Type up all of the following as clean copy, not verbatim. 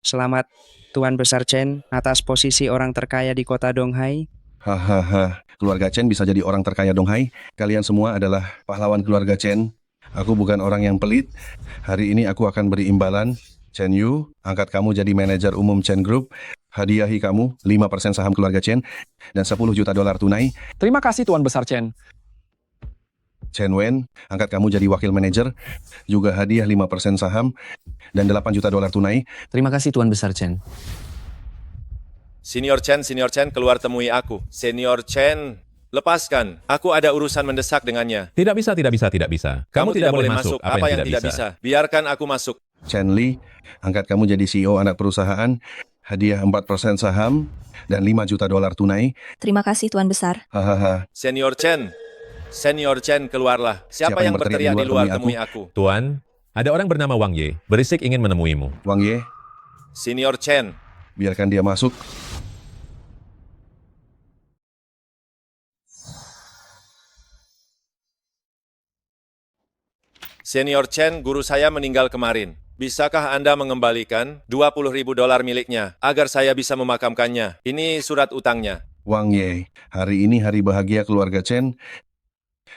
Selamat Tuan Besar Chen atas posisi orang terkaya di kota Donghai. Hahaha, keluarga Chen bisa jadi orang terkaya dong, hai. Kalian semua adalah pahlawan keluarga Chen. Aku bukan orang yang pelit. Hari ini aku akan beri imbalan. Chen Yu, angkat kamu jadi manajer umum Chen Group. Hadiahi kamu 5% saham keluarga Chen dan 10 juta dolar tunai. Terima kasih Tuan Besar Chen. Chen Wen, angkat kamu jadi wakil manajer. Juga hadiah 5% saham dan 8 juta dolar tunai. Terima kasih Tuan Besar Chen. Senior Chen, keluar temui aku. Senior Chen, lepaskan. Aku ada urusan mendesak dengannya. Tidak bisa. Kamu tidak boleh masuk. Apa yang tidak bisa? Biarkan aku masuk. Chen Li, angkat kamu jadi CEO anak perusahaan. Hadiah 4% saham dan 5 juta dolar tunai. Terima kasih Tuan Besar. Hahaha. Senior Chen, keluarlah. Siapa yang berteriak di luar temui aku? Tuan, ada orang bernama Wang Ye. Berisik ingin menemuimu. Wang Ye, Senior Chen, biarkan dia masuk. Senior Chen, guru saya meninggal kemarin. Bisakah Anda mengembalikan 20.000 dolar miliknya agar saya bisa memakamkannya? Ini surat utangnya. Wang Ye, hari ini hari bahagia keluarga Chen.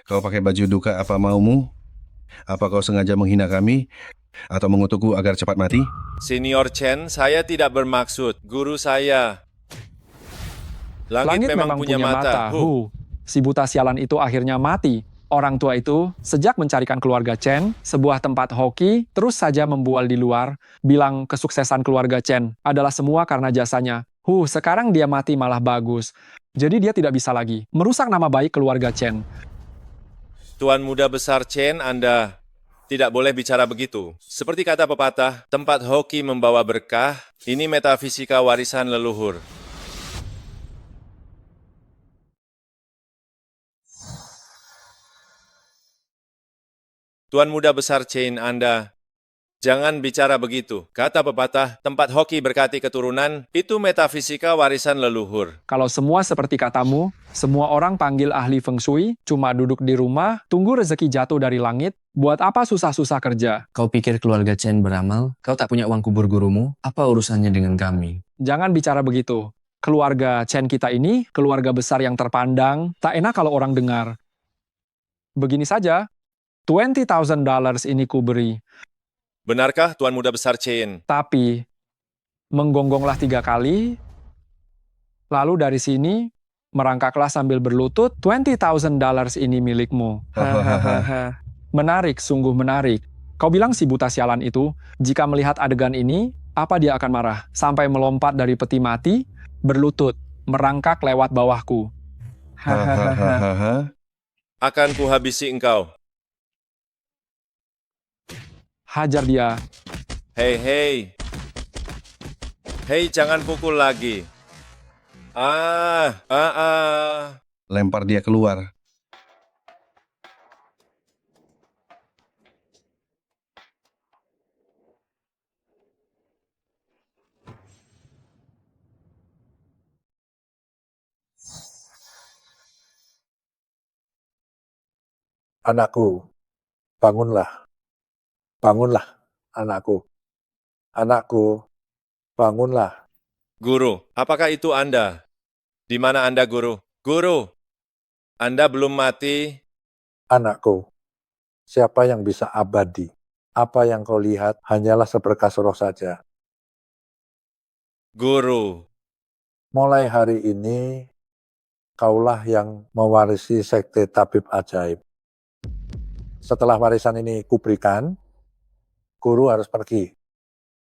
Kau pakai baju duka apa maumu? Apa kau sengaja menghina kami? Atau mengutukku agar cepat mati? Senior Chen, saya tidak bermaksud. Guru saya. Langit memang punya mata. Si buta sialan itu akhirnya mati. Orang tua itu sejak mencarikan keluarga Chen, sebuah tempat hoki, terus saja membual di luar, bilang kesuksesan keluarga Chen adalah semua karena jasanya. Sekarang dia mati malah bagus. Jadi dia tidak bisa lagi merusak nama baik keluarga Chen. Tuan Muda Besar Chen, Anda tidak boleh bicara begitu. Seperti kata pepatah, tempat hoki membawa berkah, ini metafisika warisan leluhur. Tuan Muda Besar Chen, Anda jangan bicara begitu. Kata pepatah, tempat hoki berkati keturunan, itu metafisika warisan leluhur. Kalau semua seperti katamu, semua orang panggil ahli feng shui, cuma duduk di rumah, tunggu rezeki jatuh dari langit, buat apa susah-susah kerja? Kau pikir keluarga Chen beramal? Kau tak punya uang kubur gurumu? Apa urusannya dengan kami? Jangan bicara begitu. Keluarga Chen kita ini, keluarga besar yang terpandang, tak enak kalau orang dengar. Begini saja, $20,000 ini kuberi. Benarkah Tuan Muda Besar Chen? Tapi, menggonggonglah 3 kali, lalu dari sini, merangkaklah sambil berlutut, $20,000 ini milikmu. Hahaha. Menarik, sungguh menarik. Kau bilang si buta sialan itu, jika melihat adegan ini, apa dia akan marah? Sampai melompat dari peti mati, berlutut, merangkak lewat bawahku. Hahaha. Akan kuhabisi engkau. Hajar dia. Hei, jangan pukul lagi. Lempar dia keluar. Anakku, bangunlah. Bangunlah, anakku. Anakku, bangunlah. Guru, apakah itu Anda? Di mana Anda, Guru? Guru, Anda belum mati? Anakku, siapa yang bisa abadi? Apa yang kau lihat hanyalah seberkas roh saja. Guru, Mulai hari ini, kaulah yang mewarisi sekte tabib ajaib. Setelah warisan ini kuberikan, guru harus pergi.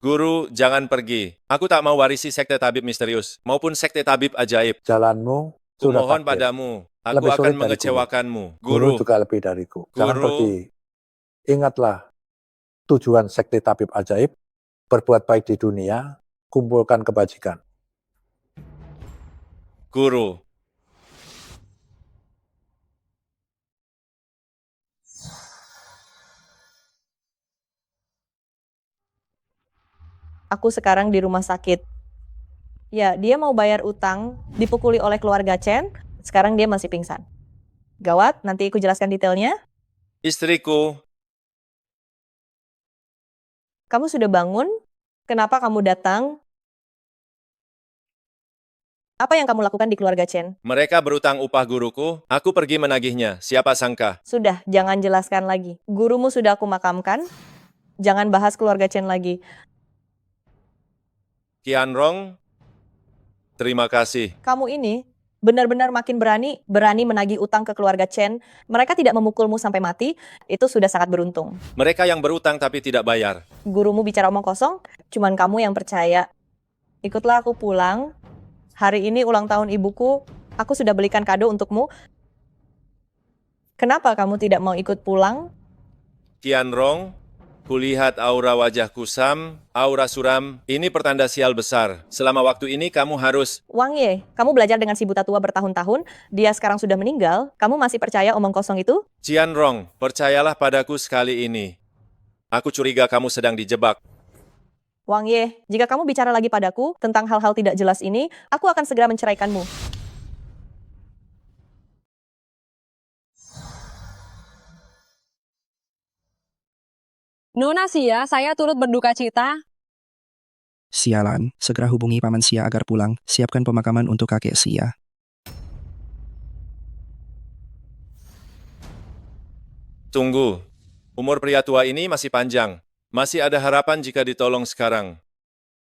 Guru, jangan pergi. Aku tak mau warisi sekte tabib misterius, maupun sekte tabib ajaib. Jalanmu sudah Kumohon takdir. padamu, aku Lebih akan sulit dari mengecewakanmu. Guru juga lebih dariku. Jangan Guru. pergi. Ingatlah, tujuan sekte tabib ajaib, berbuat baik di dunia, kumpulkan kebajikan. Guru, Aku sekarang di rumah sakit. Ya, dia mau bayar utang, dipukuli oleh keluarga Chen, sekarang dia masih pingsan. Gawat, nanti aku jelaskan detailnya. istriku, Kamu sudah bangun? Kenapa kamu datang? Apa yang kamu lakukan di keluarga Chen? Mereka berutang upah guruku, aku pergi menagihnya. Siapa sangka? Sudah, jangan jelaskan lagi. Gurumu sudah aku makamkan. Jangan bahas keluarga Chen lagi. Qianrong, terima kasih. Kamu ini benar-benar makin berani menagih utang ke keluarga Chen. Mereka tidak memukulmu sampai mati, itu sudah sangat beruntung. Mereka yang berutang tapi tidak bayar. Gurumu bicara omong kosong, cuman kamu yang percaya. Ikutlah aku pulang. Hari ini ulang tahun ibuku, aku sudah belikan kado untukmu. Kenapa kamu tidak mau ikut pulang? Qianrong, kulihat aura wajah kusam, aura suram, ini pertanda sial besar. Selama waktu ini kamu harus... Wang Ye, kamu belajar dengan si buta tua bertahun-tahun, dia sekarang sudah meninggal, kamu masih percaya omong kosong itu? Qianrong, percayalah padaku sekali ini. Aku curiga kamu sedang dijebak. Wang Ye, jika kamu bicara lagi padaku tentang hal-hal tidak jelas ini, aku akan segera menceraikanmu. Nona Sia, saya turut berduka cita. Sialan, segera hubungi Paman Sia agar pulang. Siapkan pemakaman untuk kakek Sia. Tunggu, umur pria tua ini masih panjang. Masih ada harapan jika ditolong sekarang.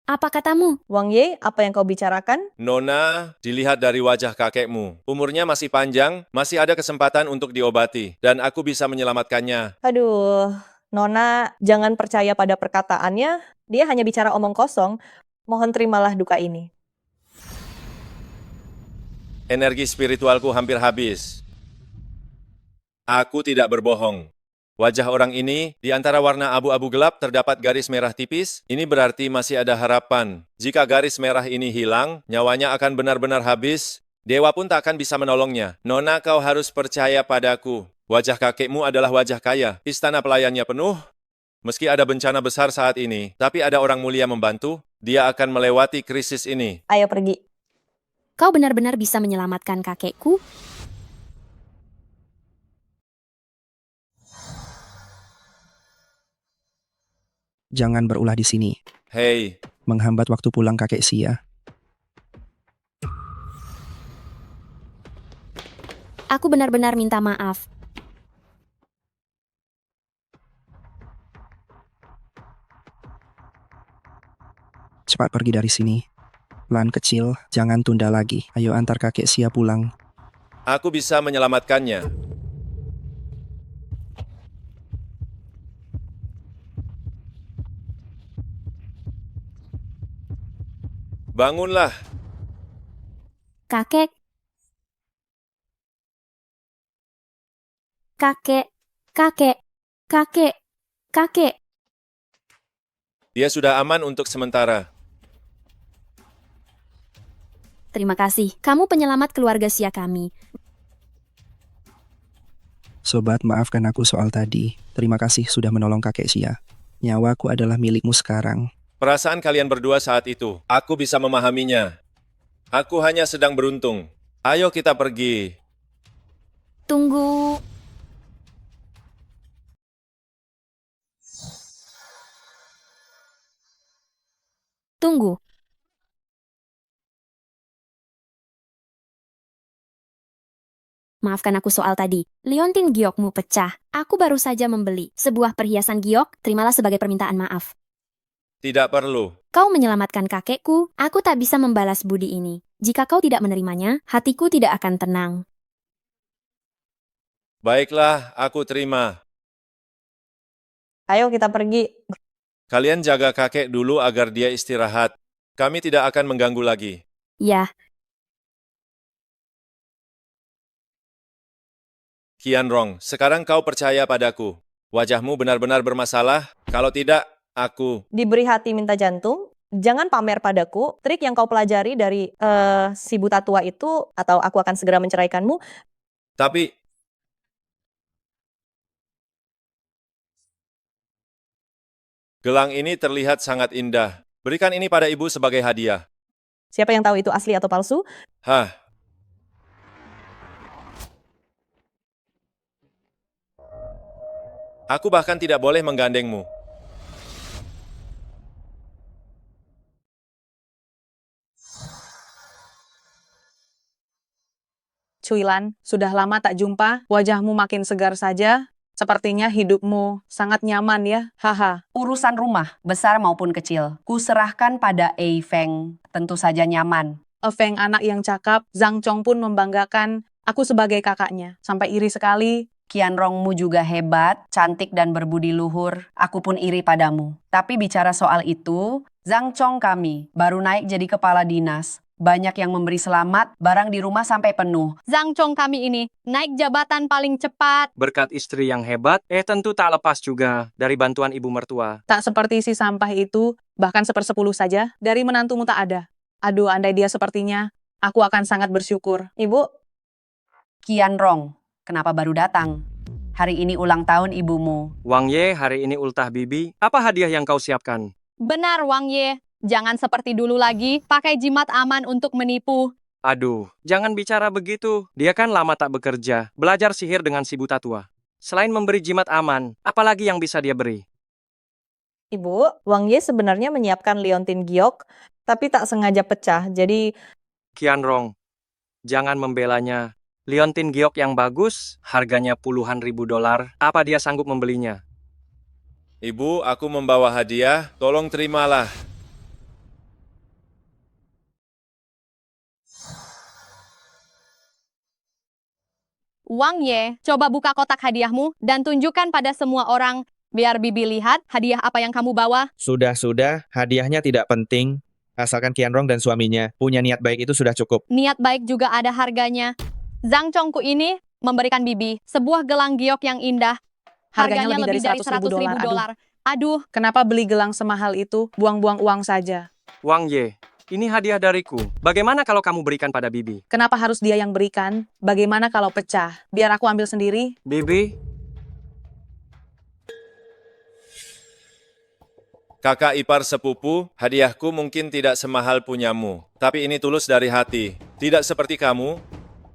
Apa katamu? Wang Ye, apa yang kau bicarakan? Nona, dilihat dari wajah kakekmu. Umurnya masih panjang, masih ada kesempatan untuk diobati. Dan aku bisa menyelamatkannya. Aduh, Nona, jangan percaya pada perkataannya. Dia hanya bicara omong kosong. Mohon terimalah duka ini. Energi spiritualku hampir habis. Aku tidak berbohong. Wajah orang ini, di antara warna abu-abu gelap terdapat garis merah tipis, ini berarti masih ada harapan. Jika garis merah ini hilang, nyawanya akan benar-benar habis, dewa pun tak akan bisa menolongnya. Nona, kau harus percaya padaku. Wajah kakekmu adalah wajah kaya, istana pelayannya penuh. Meski ada bencana besar saat ini, tapi ada orang mulia membantu, dia akan melewati krisis ini. Ayo pergi. Kau benar-benar bisa menyelamatkan kakekku? Jangan berulah di sini. Hei, Menghambat waktu pulang kakek Sia. Aku benar-benar minta maaf. Cepat pergi dari sini. Lan kecil, jangan tunda lagi. Ayo antar kakek Sia pulang. aku bisa menyelamatkannya. Bangunlah. Kakek. Kakek. Kakek. Kakek. Kakek. Dia sudah aman untuk sementara. Terima kasih. Kamu penyelamat keluarga Sia kami. Sobat, maafkan aku soal tadi. Terima kasih sudah menolong kakek Sia. Nyawaku adalah milikmu sekarang. Perasaan kalian berdua saat itu, aku bisa memahaminya. Aku hanya sedang beruntung. Ayo kita pergi. Tunggu. Tunggu. Maafkan aku soal tadi. Liontin giokmu pecah. Aku baru saja membeli sebuah perhiasan giok. Terimalah sebagai permintaan maaf. Tidak perlu. Kau menyelamatkan kakekku. Aku tak bisa membalas budi ini. Jika kau tidak menerimanya, hatiku tidak akan tenang. Baiklah, aku terima. Ayo kita pergi. Kalian jaga kakek dulu agar dia istirahat. Kami tidak akan mengganggu lagi. Ya, Qianrong, sekarang kau percaya padaku. Wajahmu benar-benar bermasalah. Kalau tidak, aku... Diberi hati minta jantung. Jangan pamer padaku. Trik yang kau pelajari dari si buta tua itu, atau aku akan segera menceraikanmu. Tapi... Gelang ini terlihat sangat indah. Berikan ini pada ibu sebagai hadiah. Siapa yang tahu itu asli atau palsu? Hah, aku bahkan tidak boleh menggandengmu. Cuilan, sudah lama tak jumpa, wajahmu makin segar saja. Sepertinya hidupmu sangat nyaman ya, haha. Urusan rumah, besar maupun kecil, kuserahkan pada Ei Feng. Tentu saja nyaman. Feng anak yang cakap, Zhang Chong pun membanggakan aku sebagai kakaknya. Sampai iri sekali. Qianrongmu juga hebat, cantik dan berbudi luhur. Aku pun iri padamu. Tapi bicara soal itu, Zhang Chong kami baru naik jadi kepala dinas. Banyak yang memberi selamat, barang di rumah sampai penuh. Zhang Chong kami ini naik jabatan paling cepat. Berkat istri yang hebat, tentu tak lepas juga dari bantuan ibu mertua. Tak seperti si sampah itu, bahkan 1/10 saja, dari menantumu tak ada. Aduh, andai dia sepertinya, aku akan sangat bersyukur. Ibu, Qianrong, kenapa baru datang? Hari ini ulang tahun ibumu. Wang Ye, hari ini ultah bibi. Apa hadiah yang kau siapkan? Benar, Wang Ye. Jangan seperti dulu lagi, pakai jimat aman untuk menipu. Aduh, jangan bicara begitu. Dia kan lama tak bekerja, belajar sihir dengan si buta tua. Selain memberi jimat aman, apalagi yang bisa dia beri? Ibu, Wang Ye sebenarnya menyiapkan liontin giok, tapi tak sengaja pecah. Jadi, Qianrong, jangan membelanya. Liontin giok yang bagus, harganya puluhan ribu dolar. Apa dia sanggup membelinya? Ibu, aku membawa hadiah, tolong terimalah. Wang Ye, coba buka kotak hadiahmu dan tunjukkan pada semua orang, biar Bibi lihat hadiah apa yang kamu bawa. Sudah, hadiahnya tidak penting. Asalkan Qianrong dan suaminya punya niat baik itu sudah cukup. Niat baik juga ada harganya. Zhang Chongku ini memberikan Bibi sebuah gelang giok yang indah. Harganya lebih dari 100.000 dolar. Aduh, kenapa beli gelang semahal itu? Buang-buang uang saja. Wang Ye, ini hadiah dariku. Bagaimana kalau kamu berikan pada Bibi? Kenapa harus dia yang berikan? Bagaimana kalau pecah? Biar aku ambil sendiri. Bibi? Kakak ipar sepupu, hadiahku mungkin tidak semahal punyamu. Tapi ini tulus dari hati. Tidak seperti kamu,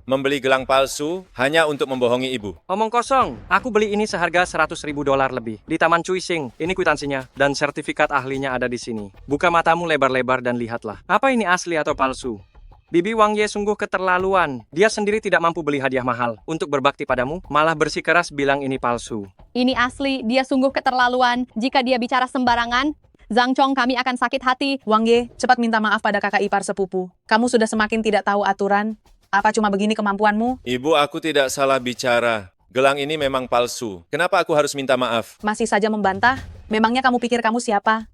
membeli gelang palsu hanya untuk membohongi ibu. Omong kosong, aku beli ini seharga 100.000 dolar lebih. Di Taman Cuising, ini kwitansinya. Dan sertifikat ahlinya ada di sini. Buka matamu lebar-lebar dan lihatlah. Apa ini asli atau palsu? Bibi Wang Ye sungguh keterlaluan. Dia sendiri tidak mampu beli hadiah mahal. Untuk berbakti padamu, malah bersikeras bilang ini palsu. ini asli, dia sungguh keterlaluan. Jika dia bicara sembarangan, Zhang Chong kami akan sakit hati. Wang Ye, cepat minta maaf pada kakak ipar sepupu. Kamu sudah semakin tidak tahu aturan. Apa cuma begini kemampuanmu? Ibu, aku tidak salah bicara. Gelang ini memang palsu. Kenapa aku harus minta maaf? Masih saja membantah? Memangnya kamu pikir kamu siapa?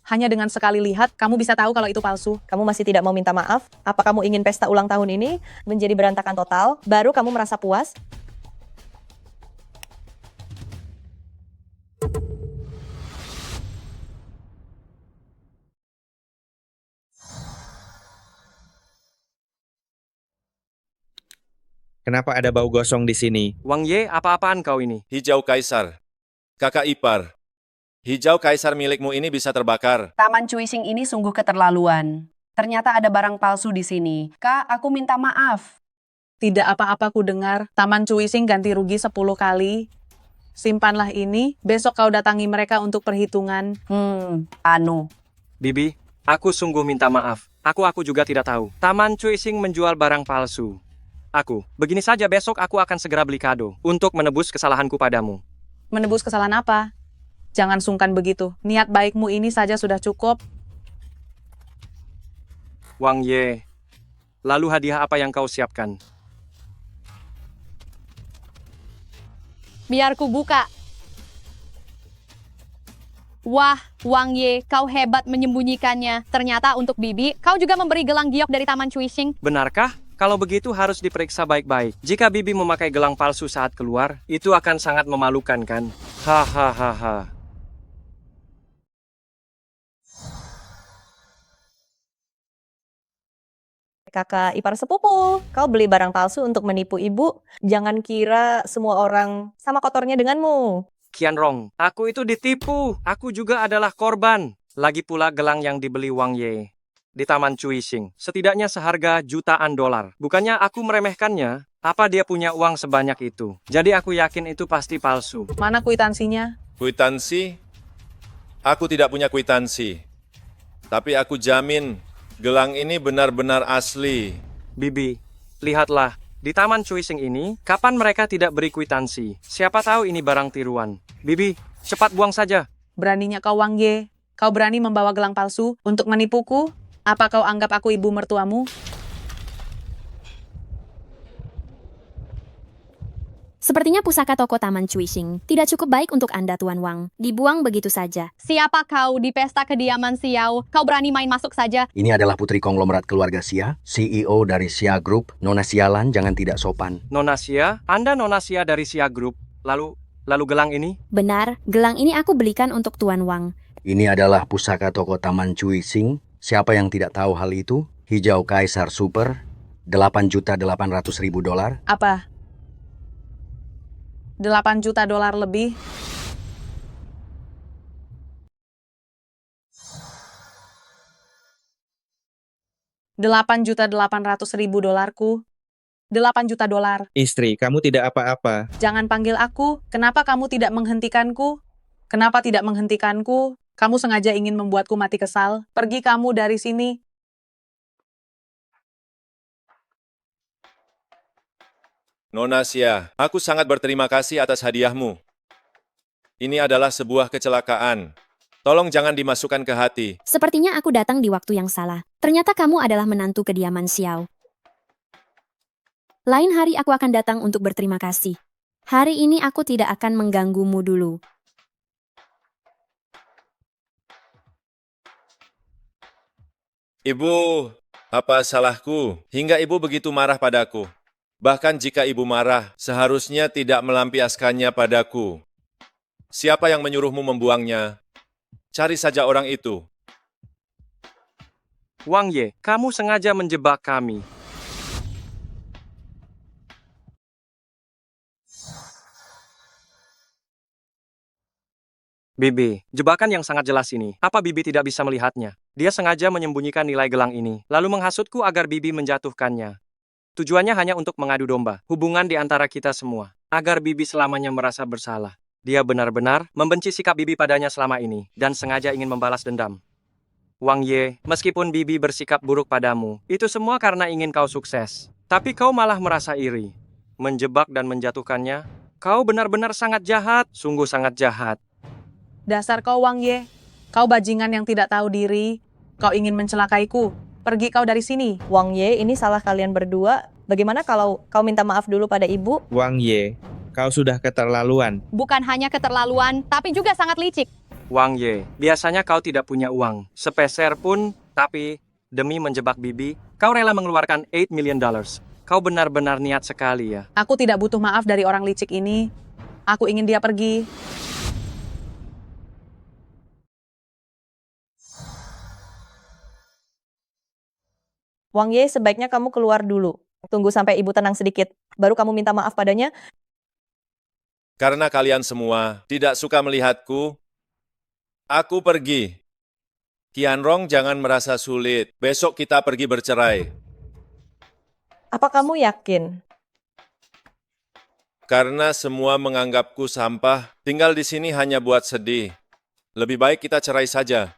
Hanya dengan sekali lihat, kamu bisa tahu kalau itu palsu. Kamu masih tidak mau minta maaf? Apa kamu ingin pesta ulang tahun ini menjadi berantakan total? Baru kamu merasa puas? Kenapa ada bau gosong di sini? Wang Ye, apa-apaan kau ini? Hijau kaisar. Kakak ipar. Hijau kaisar milikmu ini bisa terbakar. Taman Cuising ini sungguh keterlaluan. Ternyata ada barang palsu di sini. Kak, aku minta maaf. Tidak apa-apa ku dengar. Taman Cuising ganti rugi 10 kali. Simpanlah ini, besok kau datangi mereka untuk perhitungan. Bibi, aku sungguh minta maaf. Aku juga tidak tahu. Taman Cuising menjual barang palsu. Begini saja besok aku akan segera beli kado untuk menebus kesalahanku padamu. Menebus kesalahan apa? Jangan sungkan begitu. Niat baikmu ini saja sudah cukup. Wang Ye, lalu hadiah apa yang kau siapkan? Biar ku buka. Wah, Wang Ye, kau hebat menyembunyikannya. Ternyata untuk Bibi, kau juga memberi gelang giok dari Taman Cuising. Benarkah? Kalau begitu harus diperiksa baik-baik. Jika Bibi memakai gelang palsu saat keluar, itu akan sangat memalukan kan? Hahaha. Kakak ipar sepupu, kau beli barang palsu untuk menipu ibu. Jangan kira semua orang sama kotornya denganmu. Qianrong, aku itu ditipu. Aku juga adalah korban. Lagi pula gelang yang dibeli Wang Ye di Taman Cuising, setidaknya seharga jutaan dolar. Bukannya aku meremehkannya, apa dia punya uang sebanyak itu? Jadi aku yakin itu pasti palsu. Mana kwitansinya? Kwitansi? Aku tidak punya kwitansi. Tapi aku jamin, gelang ini benar-benar asli. Bibi, lihatlah. Di Taman Cuising ini, kapan mereka tidak beri kwitansi? Siapa tahu ini barang tiruan. Bibi, cepat buang saja. Beraninya kau Wang Ye. Kau berani membawa gelang palsu untuk menipuku? Apa kau anggap aku ibu mertuamu? Sepertinya pusaka toko Taman Cuising tidak cukup baik untuk Anda, Tuan Wang. Dibuang begitu saja. Siapa kau di pesta kediaman Xiao? Kau berani main masuk saja? Ini adalah putri konglomerat keluarga Xia, CEO dari Xia Group. Nona sialan, jangan tidak sopan. Nona Xia? Anda Nona Xia dari Xia Group. Lalu gelang ini? Benar, gelang ini aku belikan untuk Tuan Wang. Ini adalah pusaka toko Taman Cuising. Siapa yang tidak tahu hal itu? Hijau Kaisar Super, $8.800.000. Apa? $8 juta lebih? $8.800.000. $8 juta. Istri, kamu tidak apa-apa. Jangan panggil aku. Kenapa kamu tidak menghentikanku? Kenapa tidak menghentikanku? Kamu sengaja ingin membuatku mati kesal. Pergi kamu dari sini. Nona Xia, aku sangat berterima kasih atas hadiahmu. Ini adalah sebuah kecelakaan. Tolong jangan dimasukkan ke hati. Sepertinya aku datang di waktu yang salah. Ternyata kamu adalah menantu kediaman Xiao. Lain hari aku akan datang untuk berterima kasih. Hari ini aku tidak akan mengganggumu dulu. Ibu, apa salahku hingga ibu begitu marah padaku? Bahkan jika ibu marah, seharusnya tidak melampiaskannya padaku. Siapa yang menyuruhmu membuangnya? Cari saja orang itu. Wang Ye, kamu sengaja menjebak kami. Bibi, jebakan yang sangat jelas ini. Apa Bibi tidak bisa melihatnya? Dia sengaja menyembunyikan nilai gelang ini, lalu menghasutku agar Bibi menjatuhkannya. Tujuannya hanya untuk mengadu domba, hubungan di antara kita semua, agar Bibi selamanya merasa bersalah. Dia benar-benar membenci sikap Bibi padanya selama ini, dan sengaja ingin membalas dendam. Wang Ye, meskipun Bibi bersikap buruk padamu, itu semua karena ingin kau sukses. Tapi kau malah merasa iri. Menjebak dan menjatuhkannya, kau benar-benar sangat jahat, sungguh sangat jahat. Dasar kau Wang Ye. Kau bajingan yang tidak tahu diri. Kau ingin mencelakaiku. Pergi kau dari sini. Wang Ye, ini salah kalian berdua. Bagaimana kalau kau minta maaf dulu pada ibu? Wang Ye, kau sudah keterlaluan. Bukan hanya keterlaluan, tapi juga sangat licik. Wang Ye, biasanya kau tidak punya uang, sepeser pun, tapi demi menjebak Bibi, kau rela mengeluarkan $8 million. Kau benar-benar niat sekali ya. Aku tidak butuh maaf dari orang licik ini. Aku ingin dia pergi. Wang Ye, sebaiknya kamu keluar dulu. Tunggu sampai ibu tenang sedikit, baru kamu minta maaf padanya. Karena kalian semua tidak suka melihatku, aku pergi. Tianrong jangan merasa sulit. Besok kita pergi bercerai. Apa kamu yakin? Karena semua menganggapku sampah, tinggal di sini hanya buat sedih. Lebih baik kita cerai saja.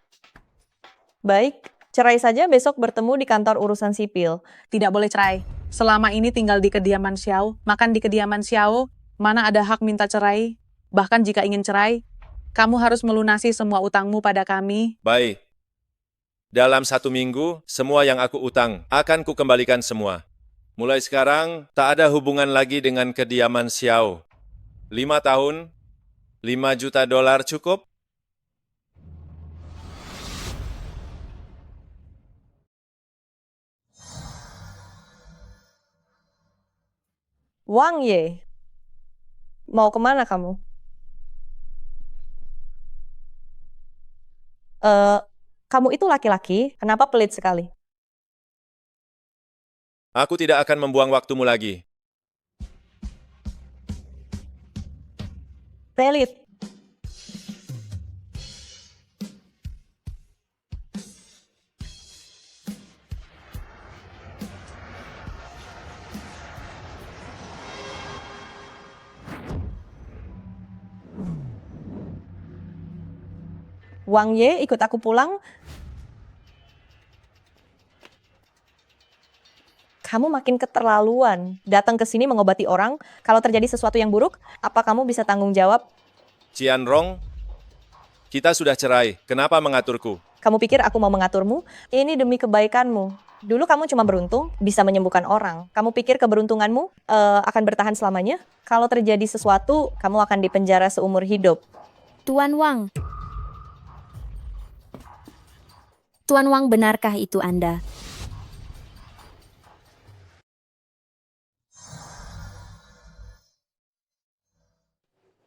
Baik, cerai saja, besok bertemu di kantor urusan sipil. Tidak boleh cerai. Selama ini tinggal di kediaman Xiao, makan di kediaman Xiao, mana ada hak minta cerai? Bahkan jika ingin cerai, kamu harus melunasi semua utangmu pada kami. Baik. Dalam 1 minggu, semua yang aku utang akan kukembalikan semua. Mulai sekarang, tak ada hubungan lagi dengan kediaman Xiao. 5 tahun, $5 juta cukup? Wang Ye, mau kemana kamu? Kamu itu laki-laki, kenapa pelit sekali? Aku tidak akan membuang waktumu lagi. Pelit. Wang Ye, ikut aku pulang. Kamu makin keterlaluan. Datang ke sini mengobati orang. Kalau terjadi sesuatu yang buruk, apa kamu bisa tanggung jawab? Cianrong, kita sudah cerai. Kenapa mengaturku? Kamu pikir aku mau mengaturmu? Ini demi kebaikanmu. Dulu kamu cuma beruntung, bisa menyembuhkan orang. Kamu pikir keberuntunganmu akan bertahan selamanya? Kalau terjadi sesuatu, kamu akan dipenjara seumur hidup. Tuan Wang. Tuan Wang, benarkah itu Anda?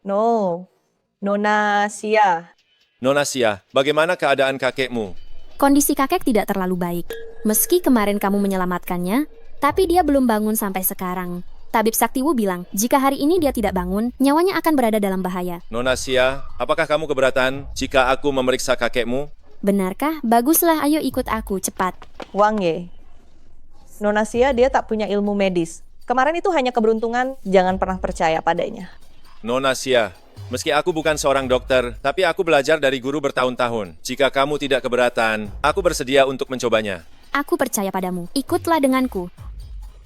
No, Nona Sia. Nona Sia, bagaimana keadaan kakekmu? Kondisi kakek tidak terlalu baik. Meski kemarin kamu menyelamatkannya, tapi dia belum bangun sampai sekarang. Tabib Saktiwu bilang, jika hari ini dia tidak bangun, nyawanya akan berada dalam bahaya. Nona Sia, apakah kamu keberatan jika aku memeriksa kakekmu? Benarkah? Baguslah, ayo ikut aku, cepat. Wang Ye. Nona Sia dia tak punya ilmu medis. Kemarin itu hanya keberuntungan, jangan pernah percaya padanya. Nona Sia, meski aku bukan seorang dokter, tapi aku belajar dari guru bertahun-tahun. Jika kamu tidak keberatan, aku bersedia untuk mencobanya. Aku percaya padamu, ikutlah denganku.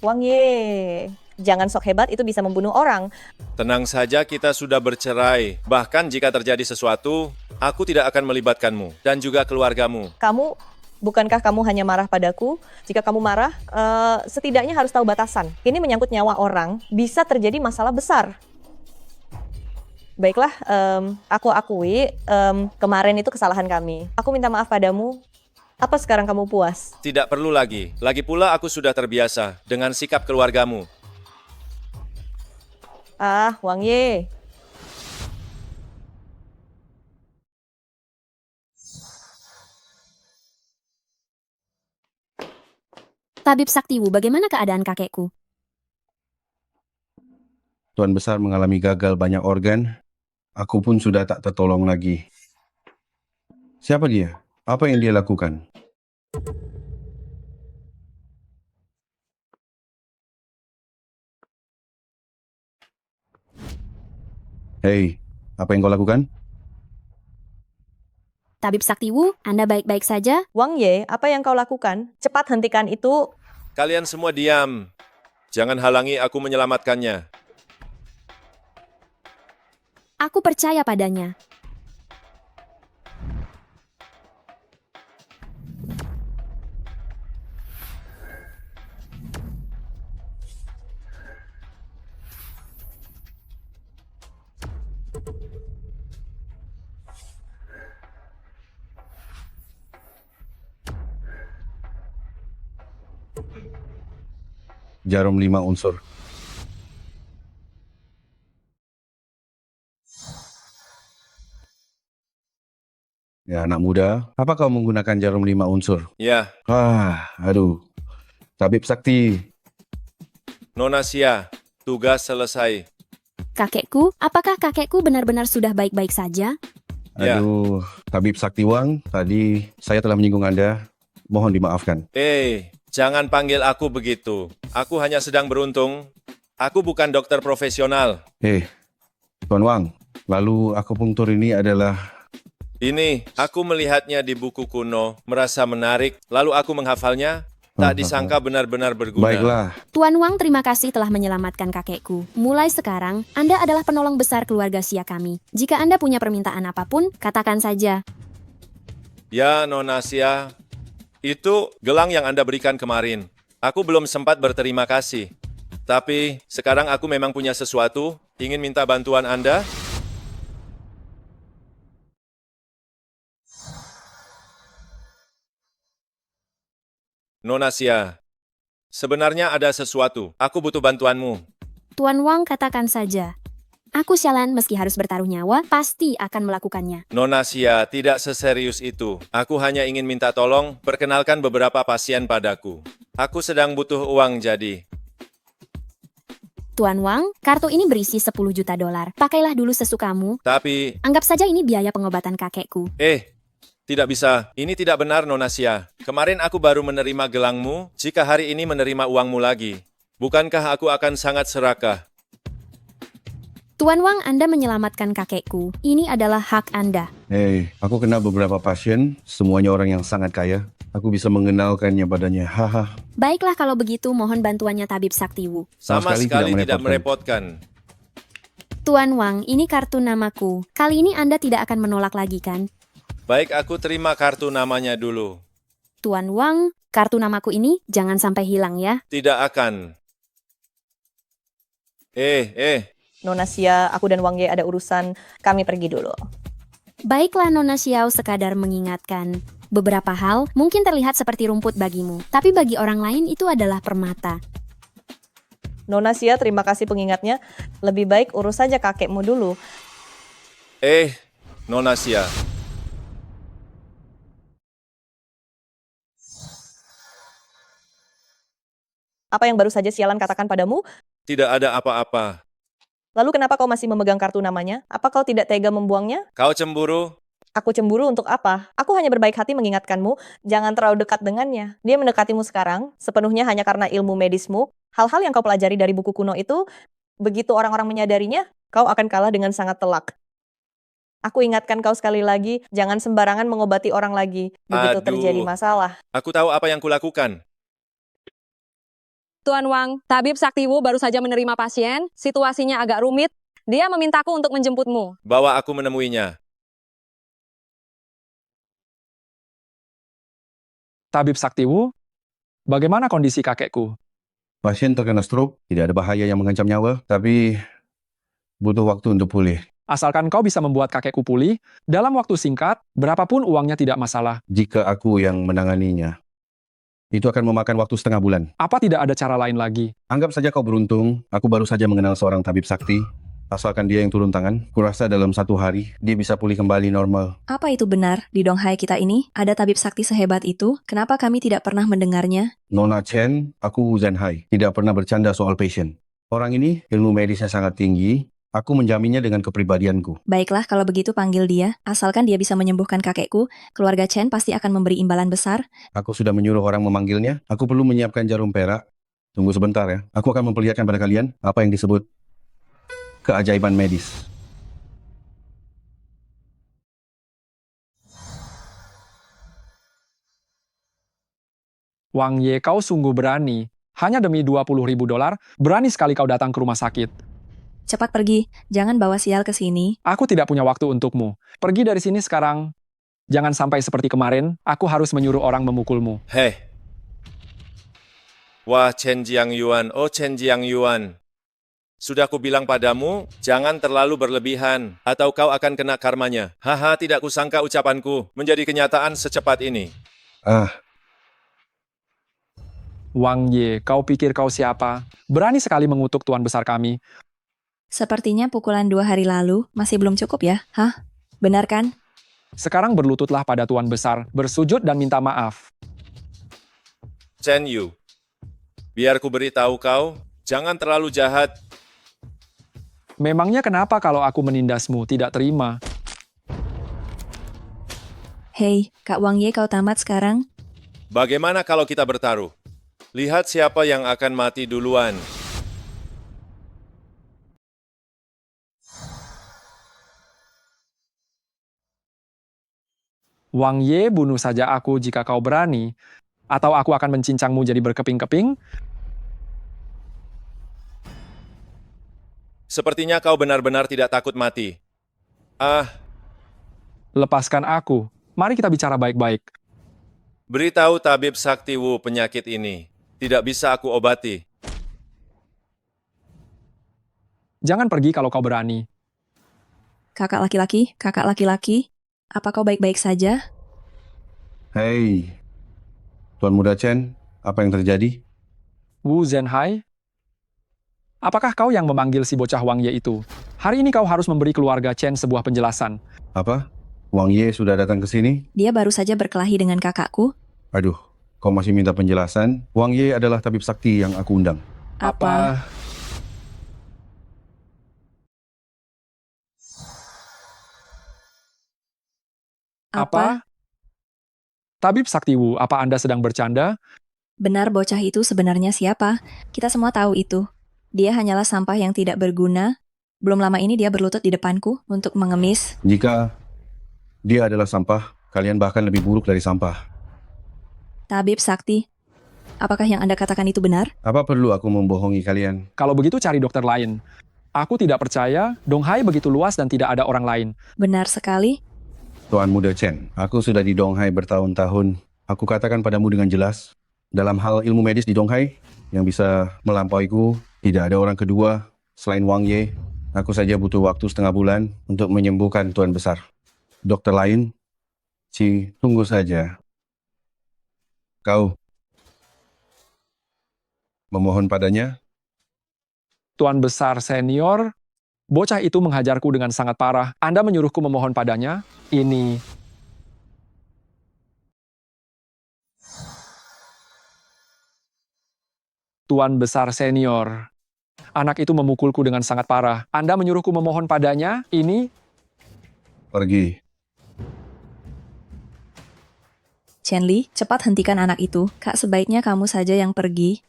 Wang Ye, jangan sok hebat, itu bisa membunuh orang. Tenang saja, kita sudah bercerai. Bahkan jika terjadi sesuatu, aku tidak akan melibatkanmu dan juga keluargamu. Bukankah kamu hanya marah padaku? Jika kamu marah, setidaknya harus tahu batasan. Ini menyangkut nyawa orang, bisa terjadi masalah besar. Baiklah, aku akui kemarin itu kesalahan kami. Aku minta maaf padamu. Apa sekarang kamu puas? Tidak perlu lagi. Lagi pula aku sudah terbiasa dengan sikap keluargamu. Wang Ye. Tabib Saktiwu, bagaimana keadaan kakekku? Tuan Besar mengalami gagal banyak organ. Aku pun sudah tak tertolong lagi. Siapa dia? Apa yang dia lakukan? Hei, apa yang kau lakukan? Tabib Saktiwu, Anda baik-baik saja? Wang Ye, apa yang kau lakukan? Cepat hentikan itu. Kalian semua diam. Jangan halangi aku menyelamatkannya. Aku percaya padanya. Jarum 5 unsur. Ya, anak muda, apa kau menggunakan jarum 5 unsur? Ya. Aduh. Tabib Sakti. Nona Sia, tugas selesai. Kakekku, apakah kakekku benar-benar sudah baik-baik saja? Aduh, Tabib Sakti Wang, tadi saya telah menyinggung Anda. Mohon dimaafkan. Jangan panggil aku begitu. Aku hanya sedang beruntung. Aku bukan dokter profesional. Tuan Wang, lalu akupunktur ini adalah... Ini, aku melihatnya di buku kuno, merasa menarik, lalu aku menghafalnya, tak disangka benar-benar berguna. Baiklah. Tuan Wang, terima kasih telah menyelamatkan kakekku. Mulai sekarang, Anda adalah penolong besar keluarga Sia kami. Jika Anda punya permintaan apapun, katakan saja. Ya, Nona Sia, itu gelang yang Anda berikan kemarin. Aku belum sempat berterima kasih. Tapi, sekarang aku memang punya sesuatu, ingin minta bantuan Anda. Nona Sia, sebenarnya ada sesuatu. Aku butuh bantuanmu. Tuan Wang, katakan saja. Aku Sialan, meski harus bertaruh nyawa, pasti akan melakukannya. Nona Sia, tidak seserius itu. Aku hanya ingin minta tolong, perkenalkan beberapa pasien padaku. Aku sedang butuh uang jadi. Tuan Wang, kartu ini berisi 10 juta dolar. Pakailah dulu sesukamu. Tapi... Anggap saja ini biaya pengobatan kakekku. Tidak bisa. Ini tidak benar, Nona Sia. Kemarin aku baru menerima gelangmu, jika hari ini menerima uangmu lagi. Bukankah aku akan sangat serakah? Tuan Wang, Anda menyelamatkan kakekku. Ini adalah hak Anda. Aku kenal beberapa pasien, semuanya orang yang sangat kaya. Aku bisa mengenalkannya padanya. Haha. Baiklah kalau begitu mohon bantuannya Tabib Saktiwu. Sama sekali sekali tidak tidak merepotkan. Tuan Wang, ini kartu namaku. Kali ini Anda tidak akan menolak lagi kan? Baik, aku terima kartu namanya dulu. Tuan Wang, kartu namaku ini jangan sampai hilang ya. Tidak akan. Nona Xia, aku dan Wang Ye ada urusan. Kami pergi dulu. Baiklah Nona Xiao sekadar mengingatkan. Beberapa hal mungkin terlihat seperti rumput bagimu, tapi bagi orang lain itu adalah permata. Nona Xia, terima kasih pengingatnya. Lebih baik urus saja kakekmu dulu. Nona Xia. Apa yang baru saja sialan katakan padamu? Tidak ada apa-apa. Lalu kenapa kau masih memegang kartu namanya? Apa kau tidak tega membuangnya? Kau cemburu? Aku cemburu untuk apa? Aku hanya berbaik hati mengingatkanmu, jangan terlalu dekat dengannya. Dia mendekatimu sekarang, sepenuhnya hanya karena ilmu medismu. Hal-hal yang kau pelajari dari buku kuno itu, begitu orang-orang menyadarinya, kau akan kalah dengan sangat telak. Aku ingatkan kau sekali lagi, jangan sembarangan mengobati orang lagi. Begitu terjadi masalah. Aku tahu apa yang kulakukan. Tuan Wang, Tabib Saktiwu baru saja menerima pasien, situasinya agak rumit. Dia memintaku untuk menjemputmu. Bawa aku menemuinya. Tabib Saktiwu, bagaimana kondisi kakekku? Pasien terkena stroke, tidak ada bahaya yang mengancam nyawa, tapi butuh waktu untuk pulih. Asalkan kau bisa membuat kakekku pulih, dalam waktu singkat, berapapun uangnya tidak masalah. Jika aku yang menanganinya, itu akan memakan waktu setengah bulan. Apa tidak ada cara lain lagi? Anggap saja kau beruntung, aku baru saja mengenal seorang tabib sakti. Asalkan dia yang turun tangan, kurasa dalam 1 hari, dia bisa pulih kembali normal. Apa itu benar? Di Donghai kita ini, ada tabib sakti sehebat itu? Kenapa kami tidak pernah mendengarnya? Nona Chen, aku Zhenhai, tidak pernah bercanda soal pasien. Orang ini ilmu medisnya sangat tinggi, aku menjaminnya dengan kepribadianku. Baiklah, kalau begitu panggil dia. Asalkan dia bisa menyembuhkan kakekku, keluarga Chen pasti akan memberi imbalan besar. Aku sudah menyuruh orang memanggilnya, aku perlu menyiapkan jarum perak. Tunggu sebentar ya, aku akan memperlihatkan pada kalian apa yang disebut keajaiban medis. Wang Ye, kau sungguh berani. Hanya demi $20.000, berani sekali kau datang ke rumah sakit. Cepat pergi, jangan bawa sial ke sini. Aku tidak punya waktu untukmu. Pergi dari sini sekarang. Jangan sampai seperti kemarin, aku harus menyuruh orang memukulmu. Wah, Chen Jiang Yuan, oh Chen Jiang Yuan. Sudah kubilang padamu, jangan terlalu berlebihan, atau kau akan kena karmanya. Haha, tidak kusangka ucapanku menjadi kenyataan secepat ini. Wang Ye, kau pikir kau siapa? Berani sekali mengutuk tuan besar kami. Sepertinya pukulan 2 hari lalu masih belum cukup ya? Hah? Benar kan? Sekarang berlututlah pada tuan besar, bersujud dan minta maaf. Chen Yu, biar ku beritahu kau, jangan terlalu jahat. Memangnya kenapa kalau aku menindasmu tidak terima? Hei, Kak Wang Ye, kau tamat sekarang? Bagaimana kalau kita bertaruh? Lihat siapa yang akan mati duluan. Wang Ye, bunuh saja aku jika kau berani. Atau aku akan mencincangmu jadi berkeping-keping. Sepertinya kau benar-benar tidak takut mati. Lepaskan aku. Mari kita bicara baik-baik. Beritahu Tabib Saktiwu penyakit ini. Tidak bisa aku obati. Jangan pergi kalau kau berani. Kakak laki-laki, apa kau baik-baik saja? Hei, Tuan Muda Chen, apa yang terjadi? Wu Zhenhai, apakah kau yang memanggil si bocah Wang Ye itu? Hari ini kau harus memberi keluarga Chen sebuah penjelasan. Apa? Wang Ye sudah datang ke sini? Dia baru saja berkelahi dengan kakakku. Aduh, kau masih minta penjelasan? Wang Ye adalah tabib sakti yang aku undang. Apa? Apa? Tabib Saktiwu, apa Anda sedang bercanda? Benar, bocah itu sebenarnya siapa? Kita semua tahu itu. Dia hanyalah sampah yang tidak berguna. Belum lama ini dia berlutut di depanku untuk mengemis. Jika dia adalah sampah, kalian bahkan lebih buruk dari sampah. Tabib Sakti, apakah yang Anda katakan itu benar? Apa perlu aku membohongi kalian? Kalau begitu cari dokter lain. Aku tidak percaya Donghai begitu luas dan tidak ada orang lain. Benar sekali. Tuan Muda Chen, aku sudah di Donghai bertahun-tahun. Aku katakan padamu dengan jelas, dalam hal ilmu medis di Donghai, yang bisa melampauiku, tidak ada orang kedua selain Wang Ye. Aku saja butuh waktu setengah bulan untuk menyembuhkan Tuan Besar. Dokter lain, tunggu saja. Kau memohon padanya? Tuan Besar Senior, bocah itu menghajarku dengan sangat parah. Anda menyuruhku memohon padanya? Ini... Tuan Besar Senior, anak itu memukulku dengan sangat parah. Anda menyuruhku memohon padanya? Ini... Pergi. Chen Li, cepat hentikan anak itu. Kak, sebaiknya kamu saja yang pergi.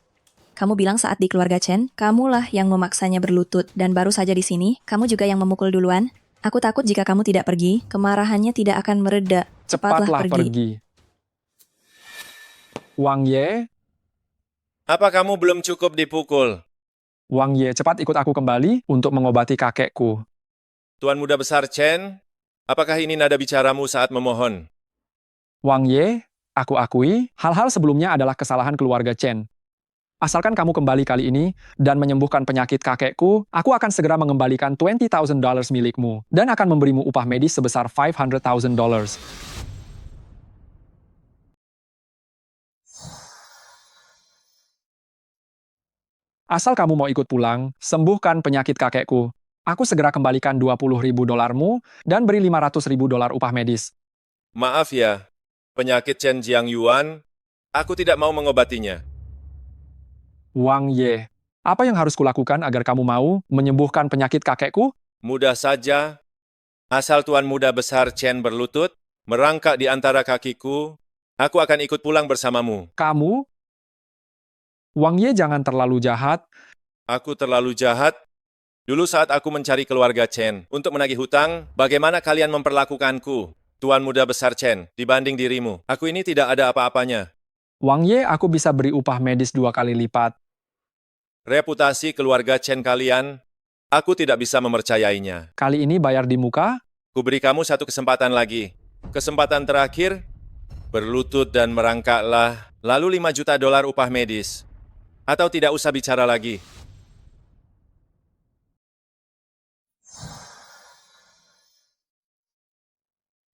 Kamu bilang saat di keluarga Chen, kamulah yang memaksanya berlutut. Dan baru saja di sini, kamu juga yang memukul duluan. Aku takut jika kamu tidak pergi, kemarahannya tidak akan mereda. Cepatlah pergi. Wang Ye, Apa kamu belum cukup dipukul? Wang Ye, cepat ikut aku kembali untuk mengobati kakekku. Tuan Muda Besar Chen, apakah ini nada bicaramu saat memohon? Wang Ye, aku akui, hal-hal sebelumnya adalah kesalahan keluarga Chen. Asalkan kamu kembali kali ini dan menyembuhkan penyakit kakekku, aku akan segera mengembalikan $20,000 milikmu dan akan memberimu upah medis sebesar $500,000. Asal kamu mau ikut pulang, sembuhkan penyakit kakekku. Aku segera kembalikan $20,000 dan beri $500,000 upah medis. Maaf ya, penyakit Chen Jiang Yuan, aku tidak mau mengobatinya. Wang Ye, apa yang harus kulakukan agar kamu mau menyembuhkan penyakit kakekku? Mudah saja, asal Tuan Muda Besar Chen berlutut, merangkak di antara kakiku, aku akan ikut pulang bersamamu. Kamu? Wang Ye jangan terlalu jahat. Aku terlalu jahat. Dulu saat aku mencari keluarga Chen untuk menagih hutang, bagaimana kalian memperlakukanku, Tuan Muda Besar Chen, dibanding dirimu? Aku ini tidak ada apa-apanya. Wang Ye, aku bisa beri upah medis 2 kali lipat. Reputasi keluarga Chen kalian, aku tidak bisa mempercayainya. Kali ini bayar di muka? Kuberi kamu satu kesempatan lagi. Kesempatan terakhir, berlutut dan merangkaklah, lalu $5 juta upah medis. Atau tidak usah bicara lagi.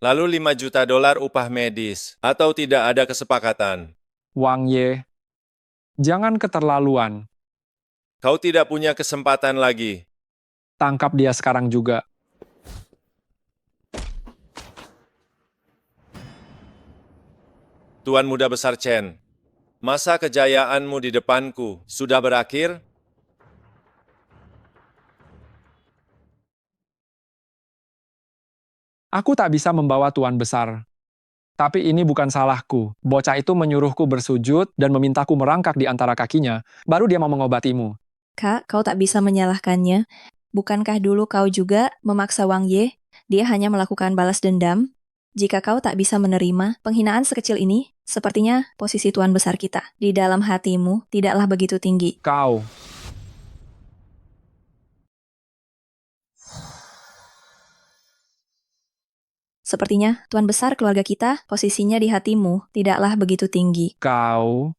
Lalu $5 juta upah medis. Atau tidak ada kesepakatan. Wang Ye, jangan keterlaluan. Kau tidak punya kesempatan lagi. Tangkap dia sekarang juga. Tuan Muda Besar Chen, masa kejayaanmu di depanku sudah berakhir? Aku tak bisa membawa Tuan Besar. Tapi ini bukan salahku. Bocah itu menyuruhku bersujud dan memintaku merangkak di antara kakinya. Baru dia mau mengobatimu. Kak, kau tak bisa menyalahkannya. Bukankah dulu kau juga memaksa Wang Ye? Dia hanya melakukan balas dendam. Jika kau tak bisa menerima penghinaan sekecil ini, sepertinya posisi Tuan Besar kita di dalam hatimu tidaklah begitu tinggi. Kau. Sepertinya Tuan Besar keluarga kita posisinya di hatimu tidaklah begitu tinggi. Kau.